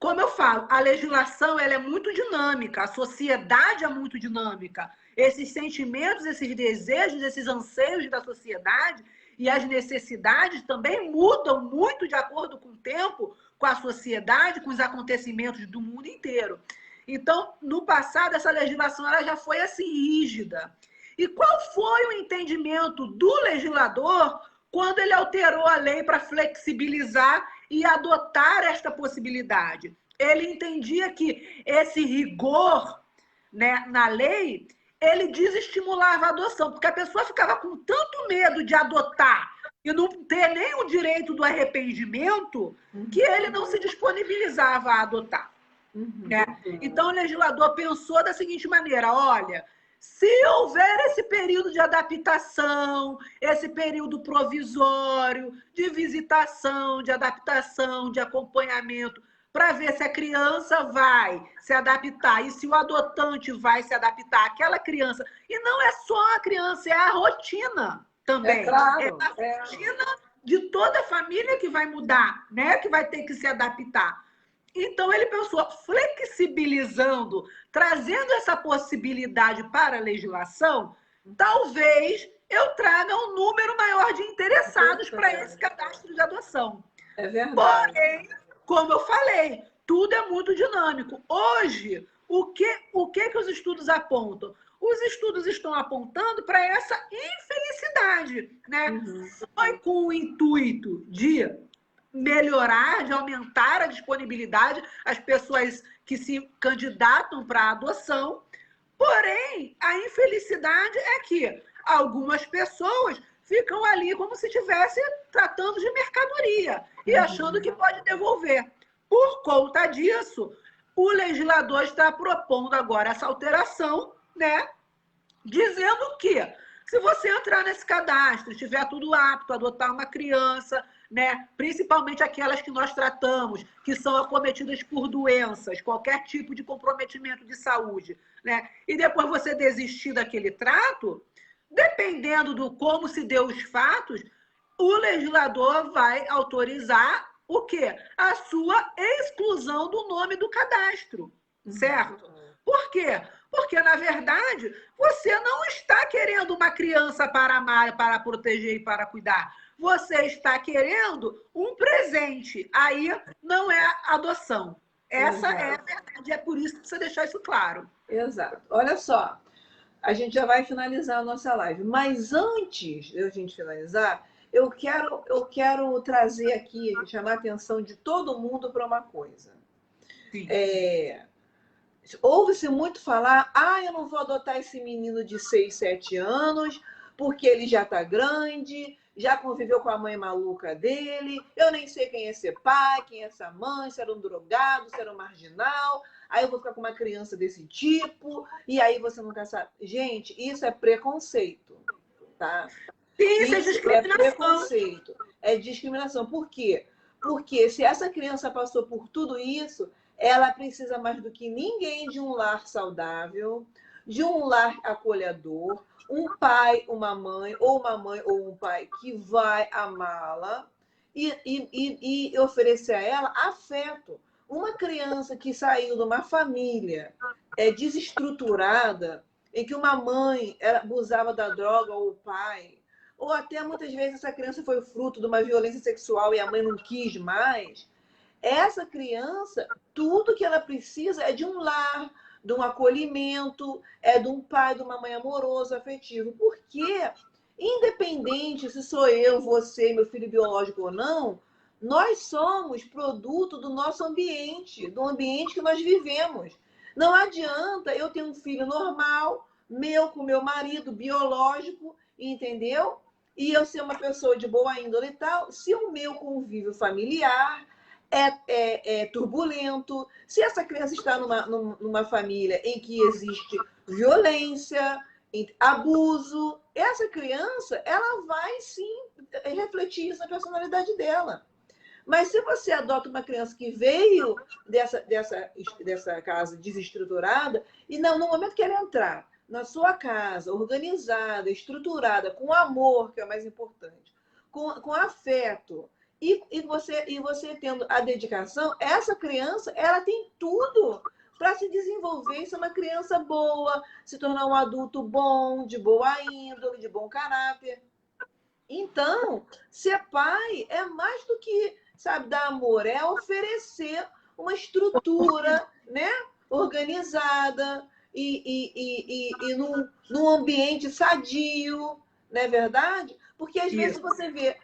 como eu falo, a legislação ela é muito dinâmica, a sociedade é muito dinâmica. Esses sentimentos, esses desejos, esses anseios da sociedade e as necessidades também mudam muito de acordo com o tempo, com a sociedade, com os acontecimentos do mundo inteiro. Então, no passado, essa legislação ela já foi assim rígida. E qual foi o entendimento do legislador quando ele alterou a lei para flexibilizar e adotar esta possibilidade? Ele entendia que esse rigor, né, na lei, ele desestimulava a adoção, porque a pessoa ficava com tanto medo de adotar e não ter nem o direito do arrependimento, que ele não se disponibilizava a adotar. Né? Então, o legislador pensou da seguinte maneira: olha, se houver esse período de adaptação, esse período provisório, de visitação, de adaptação, de acompanhamento, para ver se a criança vai se adaptar e se o adotante vai se adaptar àquela criança. E não é só a criança, é a rotina também. É claro. É a rotina de toda a família que vai mudar, né? Que vai ter que se adaptar. Então, ele pensou, flexibilizando, trazendo essa possibilidade para a legislação, talvez eu traga um número maior de interessados para esse cadastro de adoção. É verdade. Porém, como eu falei, tudo é muito dinâmico. Hoje, o que os estudos apontam? Os estudos estão apontando para essa infelicidade, né? Foi com o intuito de melhorar, de aumentar a disponibilidade, as pessoas que se candidatam para a adoção. Porém, a infelicidade é que algumas pessoas ficam ali como se estivesse tratando de mercadoria e achando que pode devolver. Por conta disso, o legislador está propondo agora essa alteração, né? Dizendo que se você entrar nesse cadastro, estiver tudo apto a adotar uma criança, né, principalmente aquelas que nós tratamos, que são acometidas por doenças, qualquer tipo de comprometimento de saúde, né, e depois você desistir daquele trato, dependendo do como se deu os fatos, o legislador vai autorizar o quê? A sua exclusão do nome do cadastro, certo? Por quê? Porque, na verdade, você não está querendo uma criança para amar, para proteger e para cuidar. Você está querendo um presente. Aí não é adoção. Essa é a verdade. É por isso que precisa deixar isso claro. Exato. Olha só, a gente já vai finalizar a nossa live. Mas antes de a gente finalizar, eu quero trazer aqui, chamar a atenção de todo mundo para uma coisa. Sim. Ouve-se muito falar, eu não vou adotar esse menino de 6, 7 anos, porque ele já está grande, já conviveu com a mãe maluca dele, eu nem sei quem é esse pai, quem é essa mãe, se era um drogado, se era um marginal, aí eu vou ficar com uma criança desse tipo, e aí você não quer saber. Gente, isso é preconceito, tá? Isso é discriminação. É preconceito, é discriminação. Por quê? Porque se essa criança passou por tudo isso, ela precisa mais do que ninguém de um lar saudável, de um lar acolhedor, um pai, uma mãe ou um pai que vai amá-la e oferecer a ela afeto. Uma criança que saiu de uma família desestruturada, em que uma mãe abusava da droga ou o pai, ou até muitas vezes essa criança foi fruto de uma violência sexual e a mãe não quis mais, essa criança, tudo que ela precisa é de um lar, de um acolhimento, de um pai, de uma mãe amoroso, afetivo. Porque, independente se sou eu, você, meu filho biológico ou não, nós somos produto do nosso ambiente, do ambiente que nós vivemos. Não adianta eu ter um filho normal, meu com meu marido biológico, entendeu? E eu ser uma pessoa de boa índole e tal, se o meu convívio familiar é turbulento, se essa criança está numa família em que existe violência, abuso, essa criança ela vai sim refletir isso na personalidade dela. Mas se você adota uma criança que veio dessa casa desestruturada, e não, no momento que ela entrar na sua casa, organizada, estruturada, com amor, que é o mais importante, com afeto, e você tendo a dedicação, essa criança ela tem tudo para se desenvolver e ser uma criança boa, se tornar um adulto bom, de boa índole, de bom caráter. Então, ser pai é mais do que, sabe, dar amor, é oferecer uma estrutura, né, organizada e num ambiente sadio, não é verdade? Porque às vezes você vê,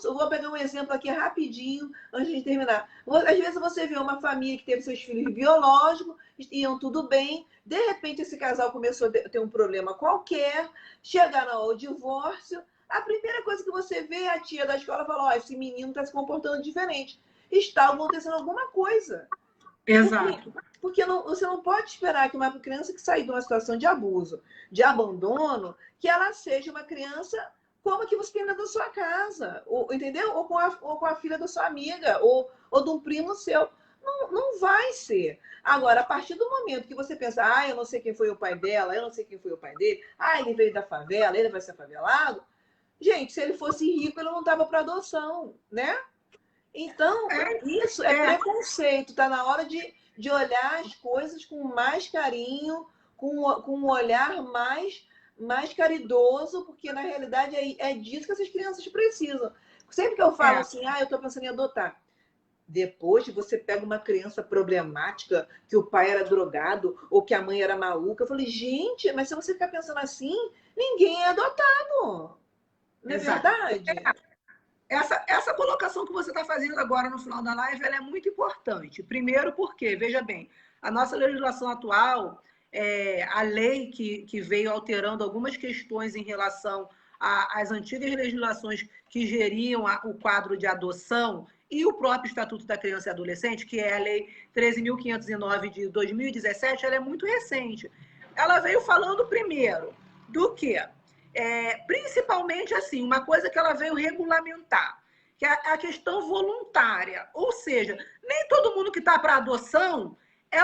eu vou pegar um exemplo aqui rapidinho, antes de terminar. Às vezes você vê uma família que teve seus filhos biológicos, iam tudo bem, de repente esse casal começou a ter um problema qualquer, chegaram ao divórcio, a primeira coisa que você vê é a tia da escola falar: ó, esse menino está se comportando diferente. Está acontecendo alguma coisa. Exato. Porque você não pode esperar que uma criança que sair de uma situação de abuso, de abandono, que ela seja uma criança como a que você tem na sua casa, entendeu? Ou com a filha da sua amiga, ou de um primo seu. Não vai ser. Agora, a partir do momento que você pensa, eu não sei quem foi o pai dela, eu não sei quem foi o pai dele, ele veio da favela, ele vai ser favelado. Gente, se ele fosse rico, ele não estava para adoção, né? Então, isso é preconceito. Está na hora de olhar as coisas com mais carinho, com um olhar mais caridoso, porque na realidade é disso que essas crianças precisam. Sempre que eu falo assim, eu estou pensando em adotar. Depois você pega uma criança problemática, que o pai era drogado ou que a mãe era maluca. Eu falei, gente, mas se você ficar pensando assim, ninguém é adotado. Não é verdade? Essa colocação que você está fazendo agora no final da live, ela é muito importante. Primeiro porque, veja bem, a nossa legislação atual, a lei que veio alterando algumas questões em relação às antigas legislações que geriam o quadro de adoção e o próprio Estatuto da Criança e Adolescente, que é a Lei 13.509 de 2017, ela é muito recente. Ela veio falando primeiro do quê? Principalmente assim, uma coisa que ela veio regulamentar, que é a questão voluntária. Ou seja, nem todo mundo que está para adoção é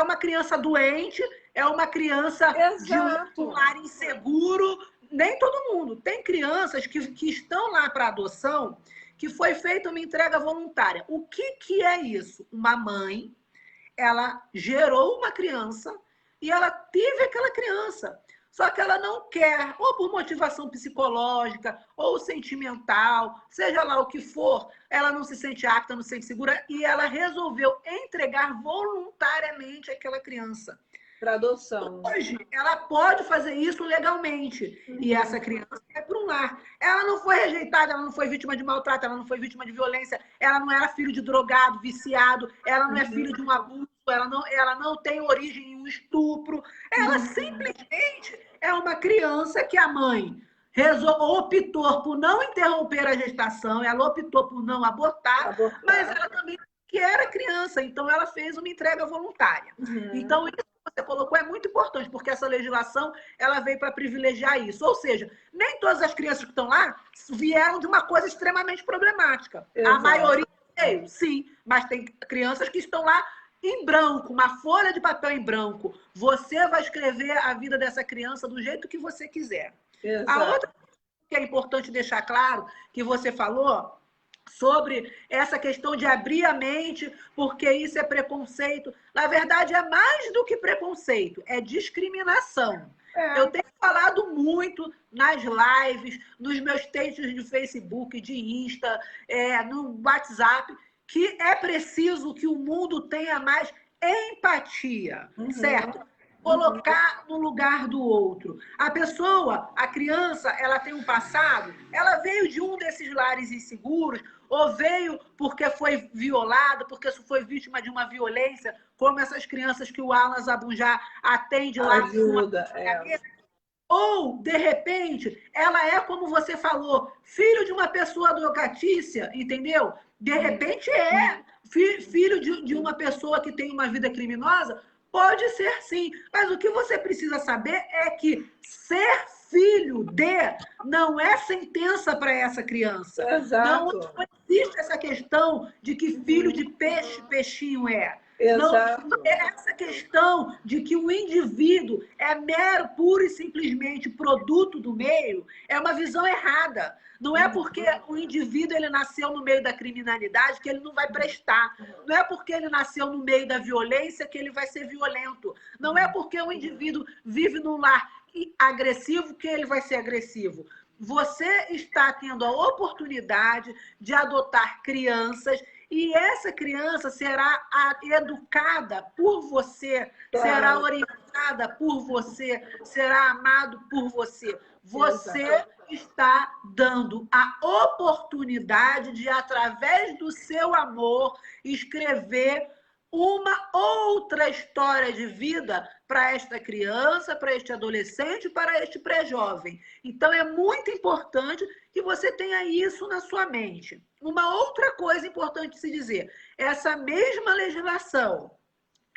uma criança doente, é uma criança de um lar inseguro, nem todo mundo. Tem crianças que estão lá para adoção, que foi feita uma entrega voluntária. O que é isso? Uma mãe, ela gerou uma criança e ela teve aquela criança. Só que ela não quer, ou por motivação psicológica, ou sentimental, seja lá o que for, ela não se sente apta, não se sente segura, e ela resolveu entregar voluntariamente aquela criança. Para adoção. Hoje, ela pode fazer isso legalmente. E essa criança é para um lar. Ela não foi rejeitada, ela não foi vítima de maltrato, ela não foi vítima de violência, ela não era filho de drogado, viciado, ela não é filho de um abuso, ela não tem origem em um estupro. Ela simplesmente é uma criança que a mãe optou por não interromper a gestação, ela optou por não abortar. Mas ela também que era criança, então ela fez uma entrega voluntária. Então, isso que você colocou é muito importante, porque essa legislação ela veio para privilegiar isso. Ou seja, nem todas as crianças que estão lá vieram de uma coisa extremamente problemática. Exato. A maioria veio, sim, mas tem crianças que estão lá em branco, uma folha de papel em branco. Você vai escrever a vida dessa criança do jeito que você quiser. Exato. A outra coisa que é importante deixar claro, que você falou, sobre essa questão de abrir a mente, porque isso é preconceito. Na verdade, é mais do que preconceito, é discriminação. Eu tenho falado muito nas lives, nos meus textos de Facebook, de Insta, no WhatsApp, que é preciso que o mundo tenha mais empatia, certo? Colocar no lugar do outro. A pessoa, a criança, ela tem um passado, ela veio de um desses lares inseguros, ou veio porque foi violada, porque foi vítima de uma violência, como essas crianças que o Alan Zabunjá atende lá. Ajuda, Ou, de repente, ela é, como você falou, filho de uma pessoa advocatícia, entendeu? De repente filho de uma pessoa que tem uma vida criminosa. Pode ser sim, mas o que você precisa saber é que ser filho de não é sentença para essa criança. Exato. Não existe essa questão de que filho de peixe, peixinho é. Exato. Não, essa questão de que o indivíduo é mero, puro e simplesmente produto do meio, é uma visão errada. Não é porque o indivíduo ele nasceu no meio da criminalidade que ele não vai prestar. Não é porque ele nasceu no meio da violência que ele vai ser violento. Não é porque o indivíduo vive num lar agressivo que ele vai ser agressivo. Você está tendo a oportunidade de adotar crianças e essa criança será educada por você, será orientada por você, será amado por você. Você está dando a oportunidade de, através do seu amor, escrever uma outra história de vida para esta criança, para este adolescente, para este pré-jovem. Então, é muito importante que você tenha isso na sua mente. Uma outra coisa importante de se dizer, essa mesma legislação,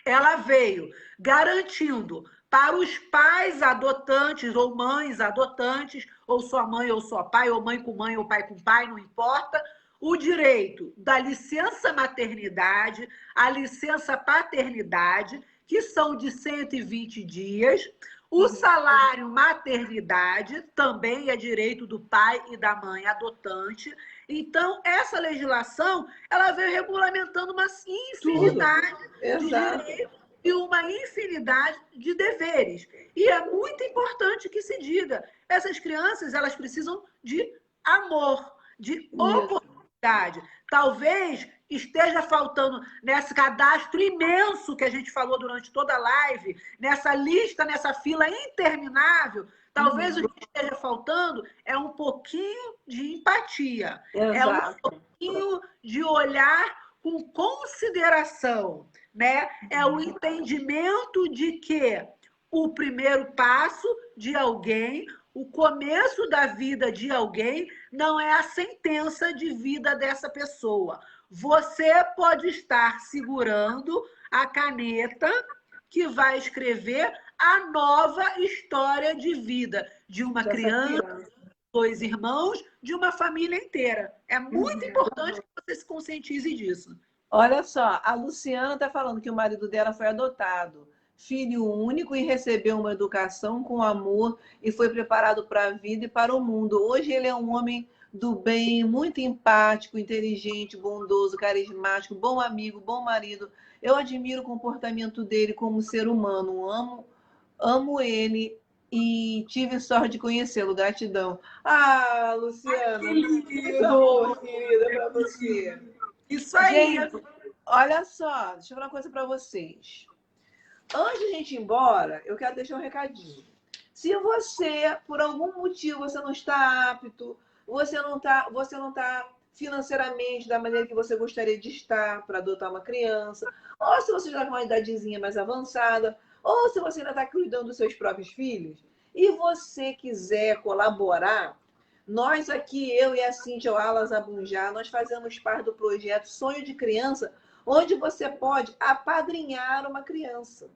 ela veio garantindo para os pais adotantes ou mães adotantes, ou só mãe ou só pai, ou mãe com mãe ou pai com pai, não importa, o direito da licença maternidade, a licença paternidade, que são de 120 dias, o salário maternidade também é direito do pai e da mãe adotante. Então, essa legislação, ela veio regulamentando uma infinidade de direitos e uma infinidade de deveres. E é muito importante que se diga, essas crianças, elas precisam de amor, de oportunidade. Talvez esteja faltando nesse cadastro imenso que a gente falou durante toda a live, nessa lista, nessa fila interminável, talvez o que esteja faltando é um pouquinho de empatia, é um pouquinho de olhar com consideração, né? É o entendimento de que o primeiro passo de alguém, o começo da vida de alguém, não é a sentença de vida dessa pessoa. Você pode estar segurando a caneta que vai escrever a nova história de vida de uma criança, dois irmãos, de uma família inteira. É muito importante que você se conscientize disso. Olha só, a Luciana está falando que o marido dela foi adotado, filho único, e recebeu uma educação com amor e foi preparado para a vida e para o mundo. Hoje ele é um homem do bem, muito empático, inteligente, bondoso, carismático, bom amigo, bom marido. Eu admiro o comportamento dele como ser humano, amo ele e tive sorte de conhecê-lo. Gratidão. Ah, Luciana, querida, para você. Isso aí. Gente, olha só, deixa eu falar uma coisa para vocês. Antes de a gente ir embora, eu quero deixar um recadinho. Se você, por algum motivo, você não está apto, você não está financeiramente da maneira que você gostaria de estar para adotar uma criança, ou se você já está com uma idadezinha mais avançada, ou se você ainda está cuidando dos seus próprios filhos, e você quiser colaborar, nós aqui, eu e a Cíntia, o Alan Zabunjá, nós fazemos parte do projeto Sonho de Criança, onde você pode apadrinhar uma criança.